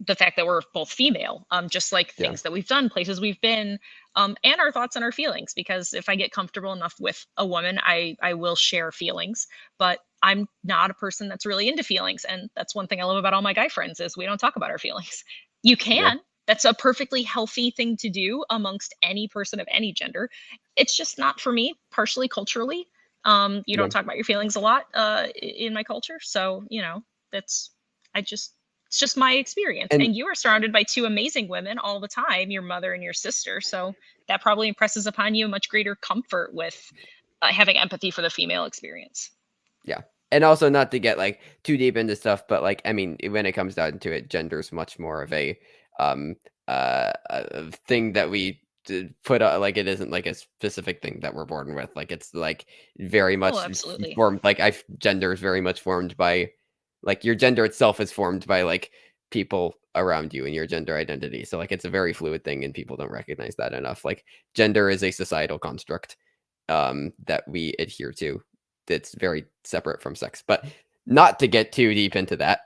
the fact that we're both female, just like yeah. things that we've done, places we've been, and our thoughts and our feelings. Because if I get comfortable enough with a woman, I will share feelings. But I'm not a person that's really into feelings, and that's one thing I love about all my guy friends is we don't talk about our feelings. You Yeah, can. That's a perfectly healthy thing to do amongst any person of any gender. It's just not for me, partially culturally. You yeah, don't talk about your feelings a lot in my culture, so that's I just it's just my experience. and And you are surrounded by two amazing women all the time, your mother and your sister. So that probably impresses upon you a much greater comfort with having empathy for the female experience. yeah, and also not to get, like, too deep into stuff, but, like, I mean, when it comes down to it, gender's much more of um, a thing that we d put, like, it isn't, like, a specific thing that we're born with, like, it's, like, very Oh, much absolutely. formed, like, gender is very much formed by like, your gender itself is formed by, like, people around you and your gender identity, so, like, it's a very fluid thing, and people don't recognize that enough, like, gender is a societal construct. that we adhere to that's very separate from sex. But not to get too deep into that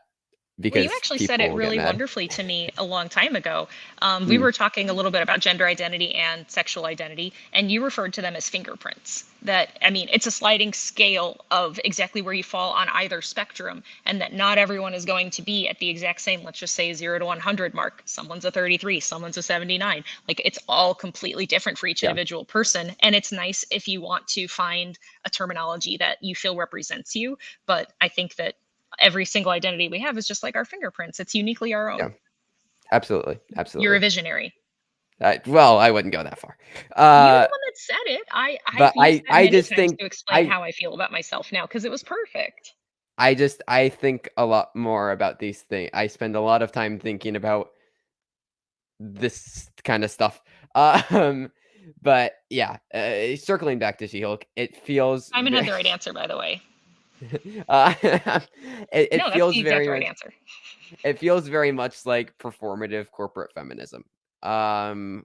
Well, you because actually said people it will get really mad. wonderfully to me a long time ago. We Mm, were talking a little bit about gender identity and sexual identity, and you referred to them as fingerprints. That, I mean, it's a sliding scale of exactly where you fall on either spectrum, and that not everyone is going to be at the exact same, let's just say, 0 to 100 mark. Someone's a 33, someone's a 79. Like, it's all completely different for each yeah, individual person. And it's nice if you want to find a terminology that you feel represents you. But I think that every single identity we have is just like our fingerprints. It's uniquely our yeah, own. absolutely, You're a absolutely. visionary. Well, I wouldn't go that far. You're the Uh, one that said it. I've but used that I many just times think to explain I how I feel about myself now because it was perfect. I think a lot more about these things. I spend a lot of time thinking about this kind of stuff. Um, but yeah, circling back to She-Hulk, it feels Simon had the right answer, by the way. it No, that's feels the exact very right much answer. it feels very much like performative corporate feminism,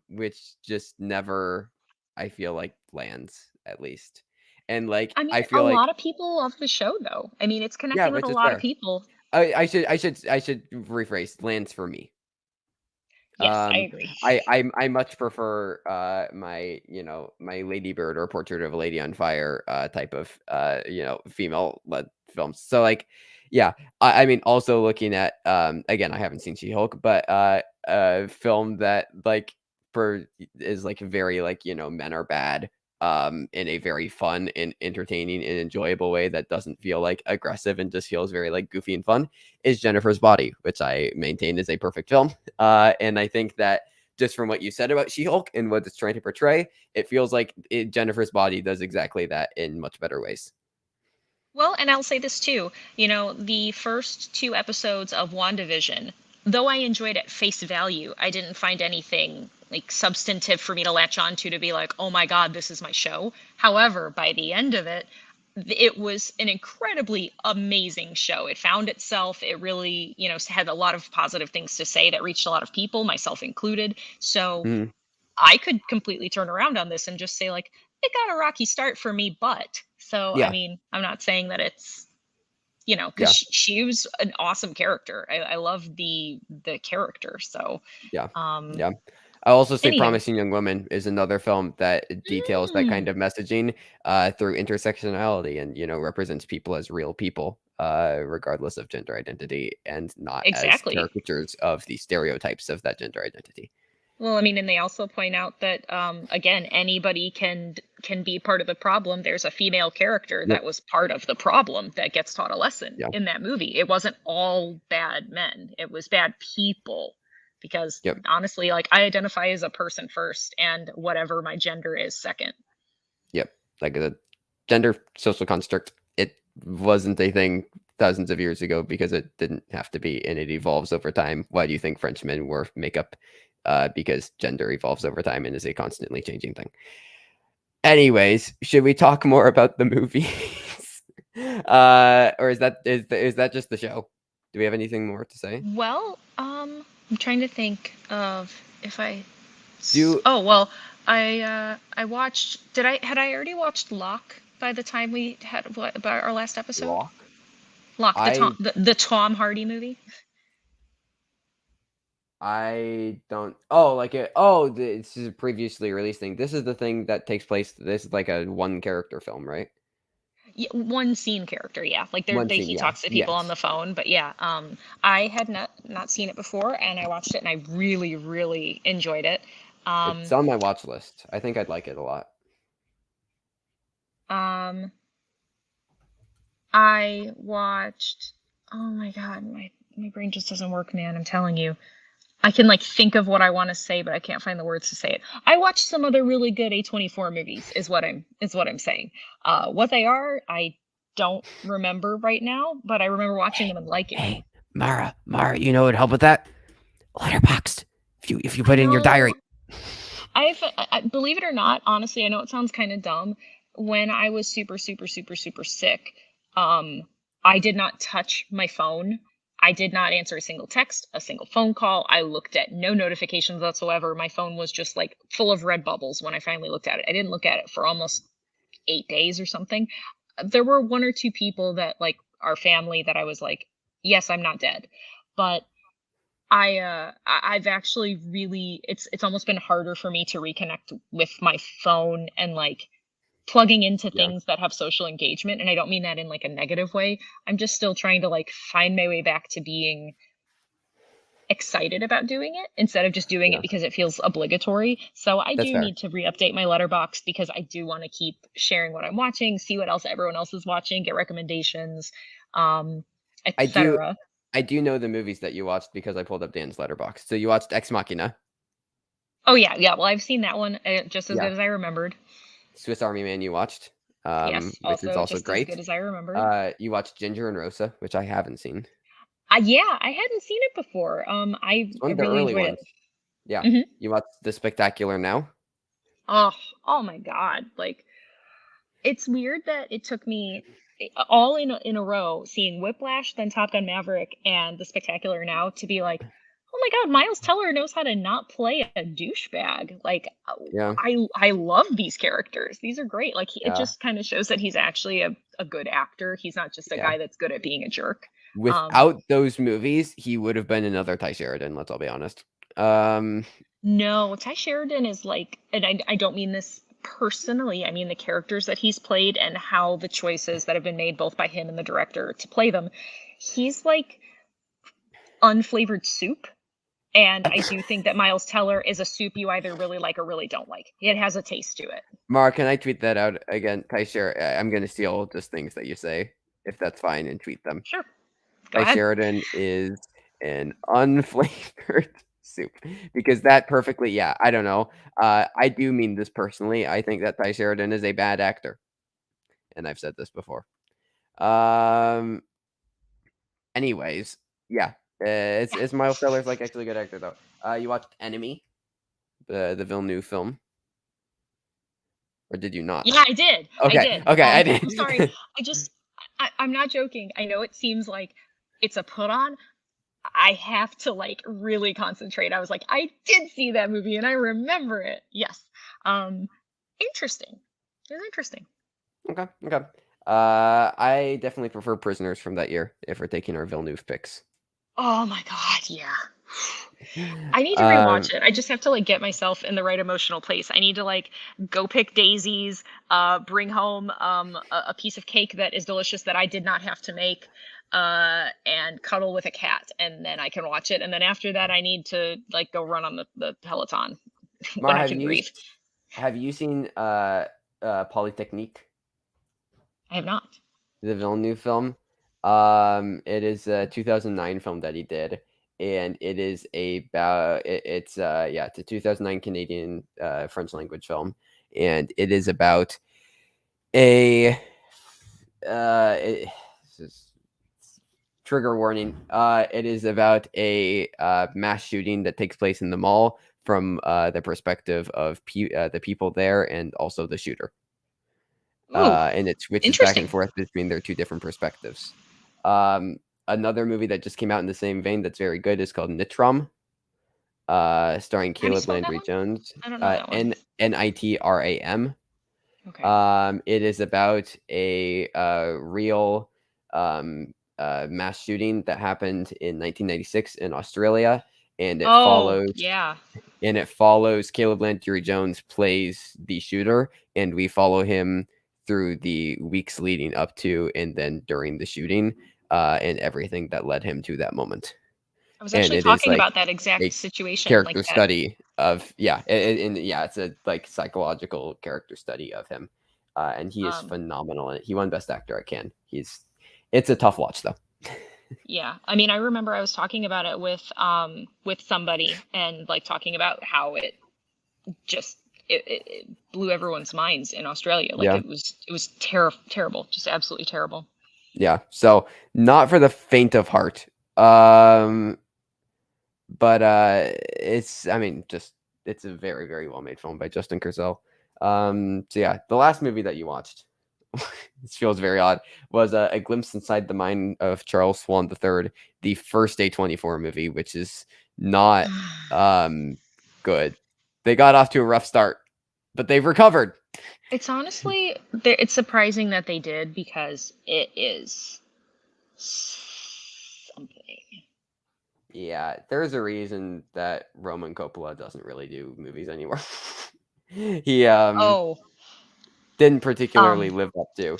which just never, I feel like, lands, at least. And, like, I I mean, a feel lot like of people love the show, though. I mean, it's yeah, connecting with a which is lot of fair. people. I should rephrase, lands for me. Yes, I agree. I much prefer, my Lady Bird or Portrait of a Lady on Fire, type of, female-led films. So, like, yeah, I mean, also looking at, again, I haven't seen She-Hulk, but, a film that, like, for is, like, very, like, men are bad, in a very fun and entertaining and enjoyable way that doesn't feel, like, aggressive and just feels very, like, goofy and fun, is Jennifer's Body, which I maintain is a perfect film. And I think that just from what you said about She-Hulk and what it's trying to portray, it feels like Jennifer's Body does exactly that in much better ways. Well, and I'll say this too. The first two episodes of WandaVision, though I enjoyed at face value, I didn't find anything like substantive for me to latch onto to be like, oh my God, this is my show. However, by the end of it, it was an incredibly amazing show. It found itself. It really, had a lot of positive things to say that reached a lot of people, myself included. So Mhm. I could completely turn around on this and just say like it got a rocky start for me, but so I Yeah, mean, I'm not saying that it's because yeah, she was an awesome character. I love the character. So yeah, um yeah. I'll also say anywho, Promising Young Woman is another film that details that kind mm, of messaging, through intersectionality and, represents people as real people, regardless of gender identity and not as exactly. caricatures of the stereotypes of that gender identity. Well, I mean, and they also point out that again, anybody can be part of the problem. There's a female character Yep. that was part of the problem that gets taught a lesson Yeah. in that movie. It wasn't all bad men. It was bad people. Because Yep. honestly, like I identify as a person first and whatever my gender is second. Yep. Like the gender social construct, it wasn't a thing thousands of years ago because it didn't have to be, and it evolves over time. Why do you think Frenchmen wore makeup? Because gender evolves over time and is a constantly changing thing. Anyways, should we talk more about the movies? Or is that just the show? Do we have anything more to say? Well, I'm trying to think of if I Do oh well, I watched did I had I already watched Locke by the time we had what about our last episode? Rock? Locke, I the Tom Hardy movie. I don't. Oh, like it. Oh, this is a previously released thing. This is the thing that takes place. This is like a one character film, right? Yeah, one scene character, yeah. Like One scene. he Yeah. talks to people on Yes. the phone, but yeah, I had not seen it before, and I watched it, and I really really enjoyed it. It's Um, on my watch list. I think I'd like it a lot. um, I watched. Oh my God, my brain just doesn't work, man. I'm telling you. I can like think of what I want to say, but I can't find the words to say it. I watched some other really good A24 movies, is what I'm saying. What they are, I don't remember right now, but I remember watching them and liking them. Hey, Mara, you know what would help with that? Letterboxd. If you I put it in your know. diary. Believe it or not, honestly, I know it sounds kind of dumb. When I was super, super, super, super sick, um, I did not touch my phone. I did not answer a single text, a single phone call. I looked at no notifications whatsoever. My phone was just like full of red bubbles when I finally looked at it. I didn't look at it for almost 8 days or something. There were 1 or 2 people that, like, our family that I was like, "Yes, I'm not dead." But I've actually really it's almost been harder for me to reconnect with my phone and, like, plugging into Yeah, things that have social engagement, and I don't mean that in, like, a negative way. I'm just still trying to, like, find my way back to being excited about doing it instead of just doing it yeah, because it feels obligatory. So I that's do fair. need to re-update my letterbox because I do want to keep sharing what I'm watching, see what else everyone else is watching, get recommendations, um, I do etc. I do know the movies that you watched because I pulled up Dan's letterbox. So you watched Ex Machina, Oh yeah, yeah. Well, I've seen that one just as yeah. good as I remembered. Swiss Army Man you watched, Yes, which is also also just as great. good as I remembered. You watched Ginger and Rosa, which I haven't seen. Yeah, I hadn't seen it before. It's one I of the really early enjoyed it. ones. Yeah. Hmm. You watched The Spectacular Now? Oh, oh my God! Like it's weird that it took me all in a row seeing Whiplash, then Top Gun Maverick, and The Spectacular Now to be like, oh my God, Miles Teller knows how to not play a douchebag. Like Yeah, I love these characters. These are great. Like it yeah, just kind of shows that he's actually a good actor. He's not just a yeah. guy that's good at being a jerk. Um, Without those movies, he would have been another Ty Sheridan, let's all be honest. Um, No, Ty Sheridan is like, and I don't mean this personally. I mean the characters that he's played and how the choices that have been made both by him and the director to play them. He's like unflavored soup. And I do think that Miles Teller is a soup you either really like or really don't like. It has a taste to it. Mark, can I tweet that out again? Ty I'm gonna steal just things that you say, if that's fine, and tweet them. Sure. Go Ty ahead. Sheridan is an unflavored soup because that perfectly, yeah, I don't know. I do mean this personally. I think that Ty Sheridan is a bad actor, and I've said this before. Um, anyways, yeah, it's Miles Teller's like actually a good actor though. You watched Enemy, the Villeneuve film, or did you not? Yeah, I did. I Okay, did. okay, I I'm sorry. did. I just I'm not joking. I know it seems like it's a put on. I have to like really concentrate. I was like, I did see that movie and I remember it. Yes. Um Interesting. It was interesting. Okay, okay. I definitely prefer Prisoners from that year if we're taking our Villeneuve picks. Oh my God, yeah. I need to Um, rewatch it. I just have to like get myself in the right emotional place. I need to like go pick daisies, bring home a piece of cake that is delicious that I did not have to make, and cuddle with a cat, and then I can watch it. And then after that, I need to like go run on the Peloton when Mar, I can breathe. have you seen Polytechnique, I have not. the Villeneuve film? It is a 2009 film that he did, and it is about it's yeah, it's a 2009 Canadian French language film, and it is about a this is trigger warning. It is about a mass shooting that takes place in the mall from the perspective of the people there and also the shooter. Ooh, And it switches back and interesting. forth between their two different perspectives. Um, Another movie that just came out in the same vein that's very good is called Nitram, starring How do you Caleb spell that Landry one? Jones. I don't know that one. Nitram. Okay. It is about a real mass shooting that happened in 1996 in Australia, and Oh, yeah. it follows Caleb Landry Jones plays the shooter, and we follow him through the weeks leading up to and then during the shooting, and everything that led him to that moment. I was And actually it is talking like about that exact a situation like character that. study of yeah, and yeah, it's a like psychological character study of him, and he is Um, phenomenal in it. He won Best Actor at Cannes. It's a tough watch though. Yeah, I mean, I remember I was talking about it with somebody and like talking about how it just it blew everyone's minds in Australia. Like Yeah, it was terrible, just absolutely terrible. yeah. So not for the faint of heart. Um, but it's I mean just it's a very very well made film by Justin Kurzel. So yeah, the last movie that you watched, this feels very odd, was A Glimpse Inside the Mind of Charles Swan III, the first A24 movie, which is not good. They got off to a rough start. but they've recovered. It's honestly, it's surprising that they did because it is something. Yeah, there's a reason that Roman Coppola doesn't really do movies anymore. He Oh, didn't particularly um, live up to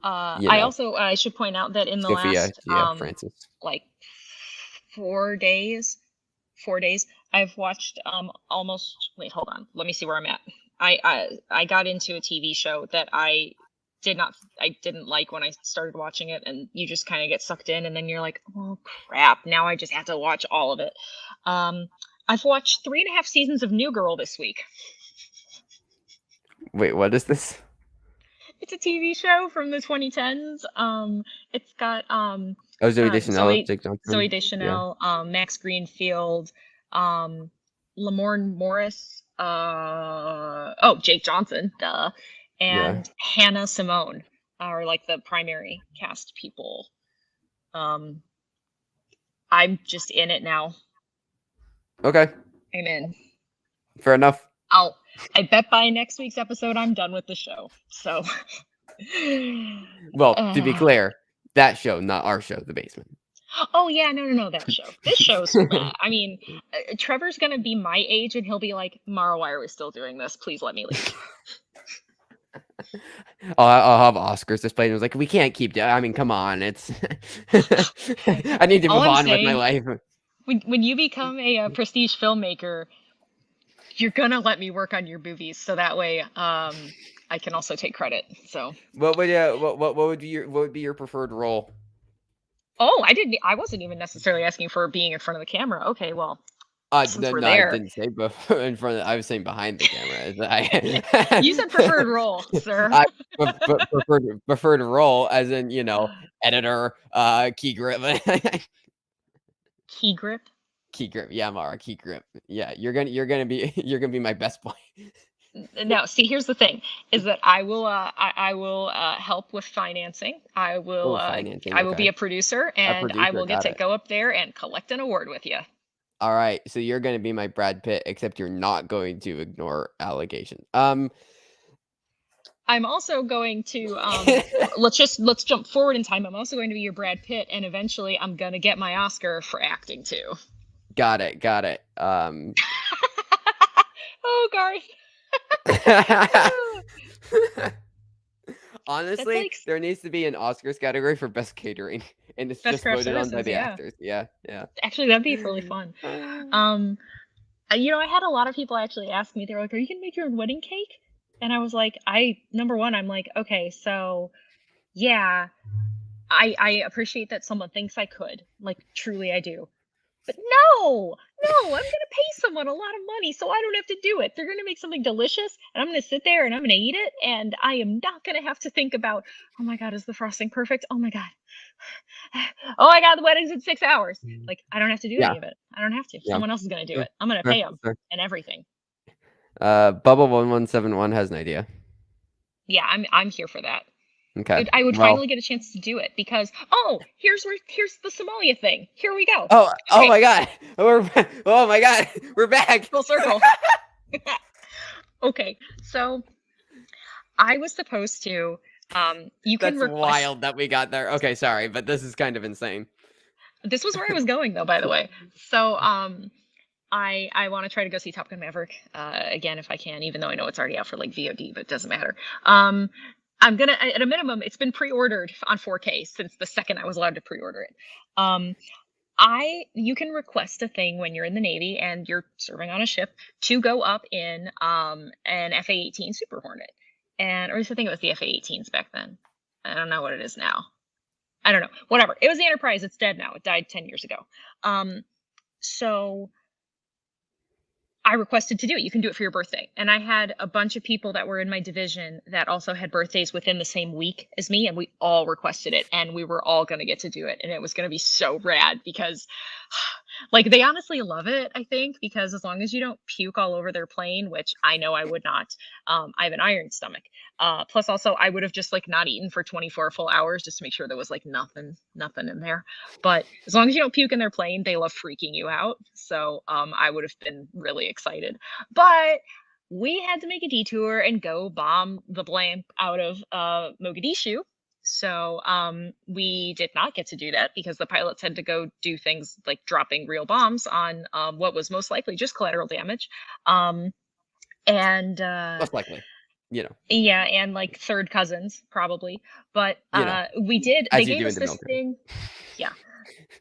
I should point out that in the Sophia, last Francis. like 4 days, I've watched almost. Wait, hold on. Let me see where I'm at. I got into a TV show that I didn't like when I started watching it, and you just kind of get sucked in, and then you're like, oh crap, now I just have to watch all of it. I've watched 3.5 seasons of New Girl this week. Wait, what is this? It's a TV show from the 2010s. It's got Zoe Deschanel, Jake Johnson. Zoe Deschanel, Max Greenfield, Lamorne Morris, Jake Johnson, duh, and Hannah Simone are like the primary cast people. I'm just in it now. Okay. I'm in. Fair enough. I bet by next week's episode I'm done with the show. So well, to be clear, that show, not our show, The Basement. Oh yeah, no, that show. This show's I mean, Trevor's gonna be my age and he'll be like, Mara, why are we still doing this? Please let me leave. I'll have Oscars displayed. And I was like, we can't keep doing. I mean, come on, it's. I need to move on with my life. When you become a prestige filmmaker, you're gonna let me work on your movies, so that way, I can also take credit. So. What would be your preferred role? Oh, I wasn't even necessarily asking for being in front of the camera. Okay, well. I didn't say in front of. I was saying behind the camera. You said preferred role, sir. preferred role, as in editor, key grip. Key grip. Key grip, yeah, Mara, key grip. Yeah, you're gonna be my best boy. No, see, here's the thing: is that I will help with financing. I will be a producer, and I will get to go up there and collect an award with you. All right, so you're gonna be my Brad Pitt, except you're not going to ignore allegations. I'm also going to let's jump forward in time. I'm also going to be your Brad Pitt, and eventually I'm gonna get my Oscar for acting too. Got it. Oh, Garth. Honestly, there needs to be an Oscars category for best catering, and it's just voted on by the actors. Yeah. Actually, that'd be really fun. I had a lot of people actually ask me. They were like, "Are you gonna make your own wedding cake?" And I was like, number one, I'm like, okay, so yeah, I appreciate that someone thinks I could, like, truly I do. But no, I'm going to pay someone a lot of money so I don't have to do it. They're going to make something delicious and I'm going to sit there and I'm going to eat it. And I am not going to have to think about, oh my God, is the frosting perfect? Oh my God. Oh my God, the wedding's in 6 hours. Like, I don't have to do any of it. I don't have to. Someone else is going to do it. I'm going to pay them and everything. Bubble1171 has an idea. Yeah, I'm here for that. Okay. I would finally get a chance to do it because here's the Somalia thing. Here we go. Oh my God. We're back. Full circle. Okay, so I was supposed to That's wild that we got there. Okay, sorry, but this is kind of insane. This was where I was going though, by the way. So I want to try to go see Top Gun Maverick again if I can, even though I know it's already out for like VOD, but it doesn't matter. I'm gonna, at a minimum, it's been pre-ordered on 4K since the second I was allowed to pre-order it. You can request a thing when you're in the Navy and you're serving on a ship to go up in an FA-18 Super Hornet, or at least I think it was the FA-18s back then. I don't know what it is now. I don't know. Whatever. It was the Enterprise. It's dead now. It died 10 years ago. So I requested to do it. You can do it for your birthday. And I had a bunch of people that were in my division that also had birthdays within the same week as me. And we all requested it. And we were all going to get to do it. And it was going to be so rad because Like, they honestly love it, I think, because as long as you don't puke all over their plane, which I know I would not, I have an iron stomach. Plus, also, I would have just like not eaten for 24 full hours just to make sure there was like nothing in there. But as long as you don't puke in their plane, they love freaking you out. So, I would have been really excited. But we had to make a detour and go bomb the blimp out of Mogadishu. So we did not get to do that because the pilots had to go do things like dropping real bombs on what was most likely just collateral damage. Um, and Most likely, you know, yeah, and like third cousins probably. But you know, we did, they as you gave do in us the this military. thing. Yeah,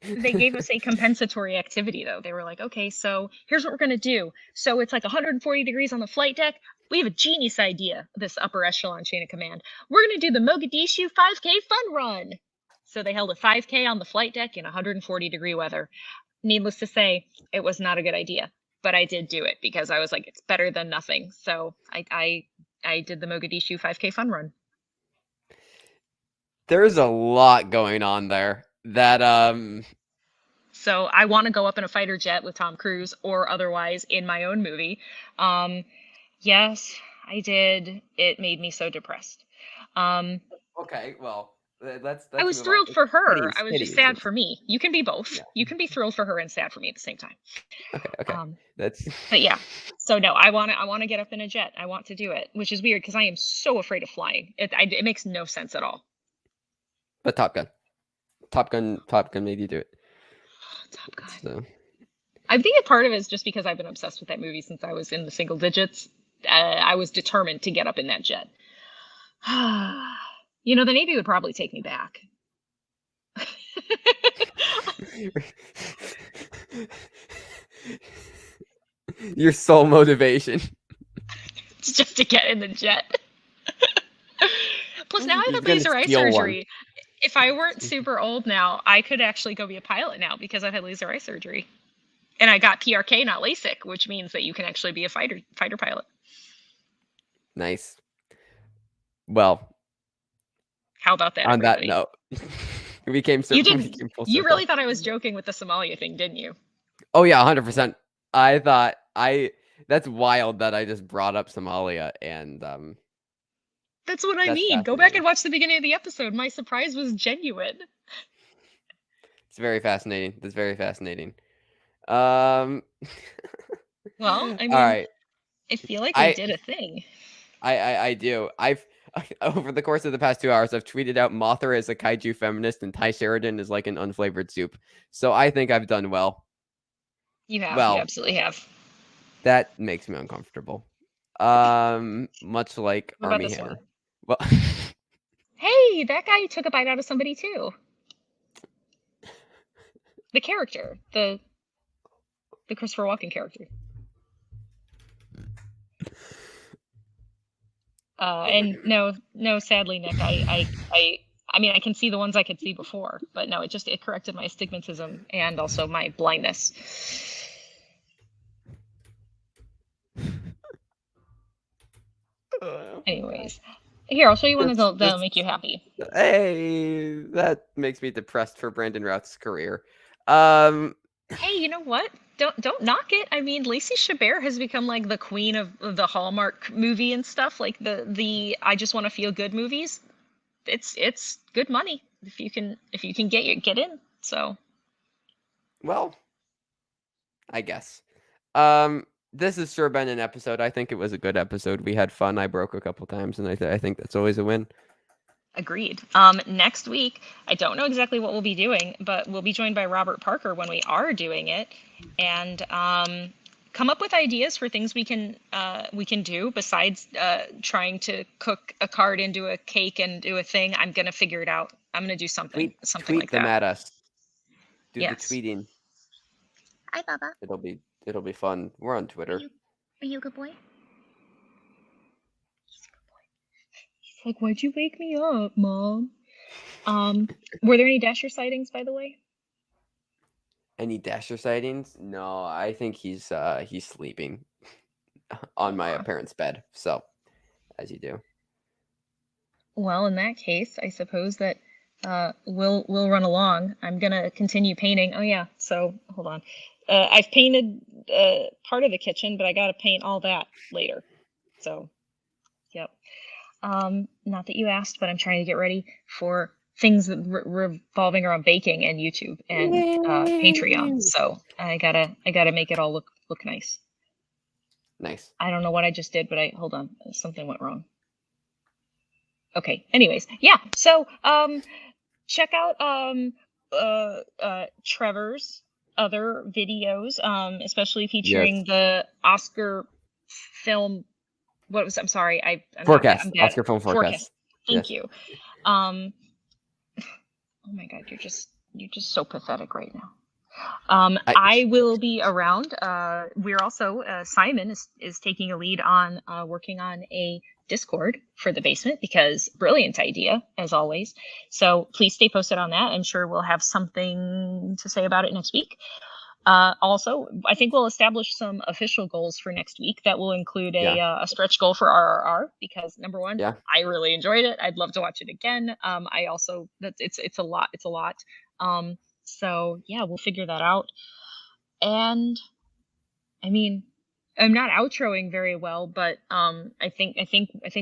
they gave us a compensatory activity though. They were like, okay, so here's what we're gonna do. So it's like 140 degrees on the flight deck. We have a genius idea, this upper echelon chain of command. We're gonna do the Mogadishu 5K fun run. So they held a 5K on the flight deck in 140-degree weather. Needless to say, it was not a good idea. But I did do it because I was like, it's better than nothing. So I did the Mogadishu 5K fun run. There's a lot going on there. That So I want to go up in a fighter jet with Tom Cruise or otherwise in my own movie. Um, yes, I did. It made me so depressed. Um, okay, well, let's I was move on. thrilled for her. Petty I was petty just sad issues. for me. You can be both. Yeah. You can be thrilled for her and sad for me at the same time. Okay. Um, That's but yeah. So no, I want to get up in a jet. I want to do it, which is weird because I am so afraid of flying. It makes no sense at all. but Top Gun made you do it. Top Gun. So I think a part of it is just because I've been obsessed with that movie since I was in the single digits. I was determined to get up in that jet. You know, the Navy would probably take me back. your sole motivation. Just to get in the jet. Plus, now I He's have gonna laser eye steal one. surgery. If I weren't super old now, I could actually go be a pilot now because I've had laser eye surgery. And I got PRK, not LASIK, which means that you can actually be a fighter pilot. Nice. Well, How about that, on that everybody? note, we came You we didn't. came full You circle. really thought I was joking with the Somalia thing, didn't you? Oh yeah, 100%. I thought that's wild that I just brought up Somalia and That's what I that's mean. Go back fascinating. and watch the beginning of the episode. My surprise was genuine. It's very fascinating. That's very fascinating. Um Well, I all mean, right. I feel like we I did a thing. I do. I've over the course of the past 2 hours, I've tweeted out Mothra is a kaiju feminist and Ty Sheridan is like an unflavored soup. So I think I've done well. You have. You Well, absolutely have. that makes me uncomfortable. Much like What about Army this Hammer. one? Well, Hey, that guy took a bite out of somebody too. The character, the Christopher Walken character. And no, sadly, Nick, I mean, I can see the ones I could see before, but no, it corrected my astigmatism and also my blindness. Anyways, here, I'll show you one that'll make you happy. hey, that makes me depressed for Brandon Routh's career. Hey, you know what? Don't knock it. I mean, Lacey Chabert has become like the queen of the Hallmark movie and stuff. Like the I just want to feel good movies. It's good money if you can get in. So well, I guess. This has sure been an episode. I think it was a good episode. We had fun. I broke a couple times, and I think that's always a win. agreed. Next week, I don't know exactly what we'll be doing, but we'll be joined by Robert Parker when we are doing it, and come up with ideas for things we can do besides trying to cook a card into a cake and do a thing. I'm gonna figure it out. I'm gonna do something Tweet like them that. at us. Do Yes. the tweeting. Hi, Baba. It'll be fun. We're on Twitter. Are you a good boy? He's like, why'd you wake me up, Mom? Were there any Dasher sightings, by the way? Any Dasher sightings? No, I think he's sleeping on my parents' bed. So, as you do. Well, in that case, I suppose that we'll run along. I'm gonna continue painting. Oh yeah, so hold on. I've painted part of the kitchen, but I gotta paint all that later. So, yep. Not that you asked, but I'm trying to get ready for things that revolving around baking and YouTube and Patreon. Yay! So I gotta make it all look nice. Nice. I don't know what I just did, but hold on, something went wrong. Okay. Anyways, yeah. So check out Trevor's other videos, especially Yes. featuring the Oscar film. What was? I'm sorry. I'm not bad. Forecast. I'm bad. Oscar film forecast. Thank Yes. you. Oh my God, you're just so pathetic right now. I will be around. We're also Simon is taking a lead on working on a Discord for the basement because brilliant idea as always. So please stay posted on that. I'm sure we'll have something to say about it next week. Also, I think we'll establish some official goals for next week that will include a stretch goal for RRR because number one, I really enjoyed it. I'd love to watch it again. I also it's a lot. It's a lot. So yeah, we'll figure that out. And I mean, I'm not outroing very well, but I think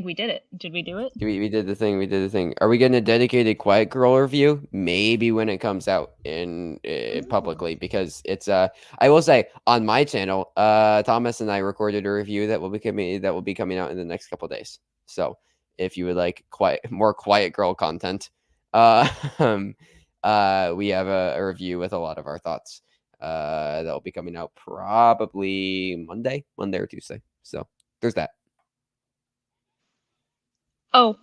we did it. Did we do it? We did the thing. We did the thing. Are we getting a dedicated Quiet Girl review? Maybe when it comes out in publicly, because it's I will say on my channel, Thomas and I recorded a review that will be coming out in the next couple days. So if you would like more Quiet Girl content, we have a review with a lot of our thoughts. That will be coming out probably Monday or Tuesday. So there's that. Oh,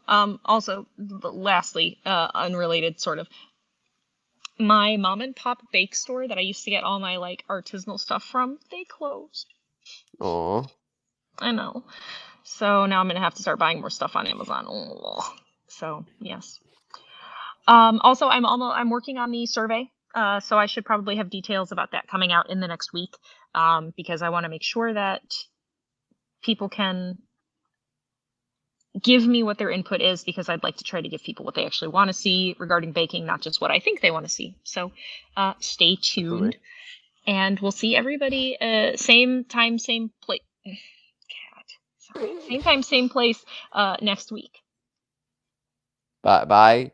also, lastly, unrelated sort of, my mom and pop bake store that I used to get all my like artisanal stuff from, they closed. Aw. I know. So now I'm gonna have to start buying more stuff on Amazon. Oh. So yes. Also, I'm working on the survey. So I should probably have details about that coming out in the next week. Because I want to make sure that people can give me what their input is, because I'd like to try to give people what they actually want to see regarding baking, not just what I think they want to see. So stay tuned. Absolutely. And we'll see everybody same time, same place. Same time, same place next week. Bye.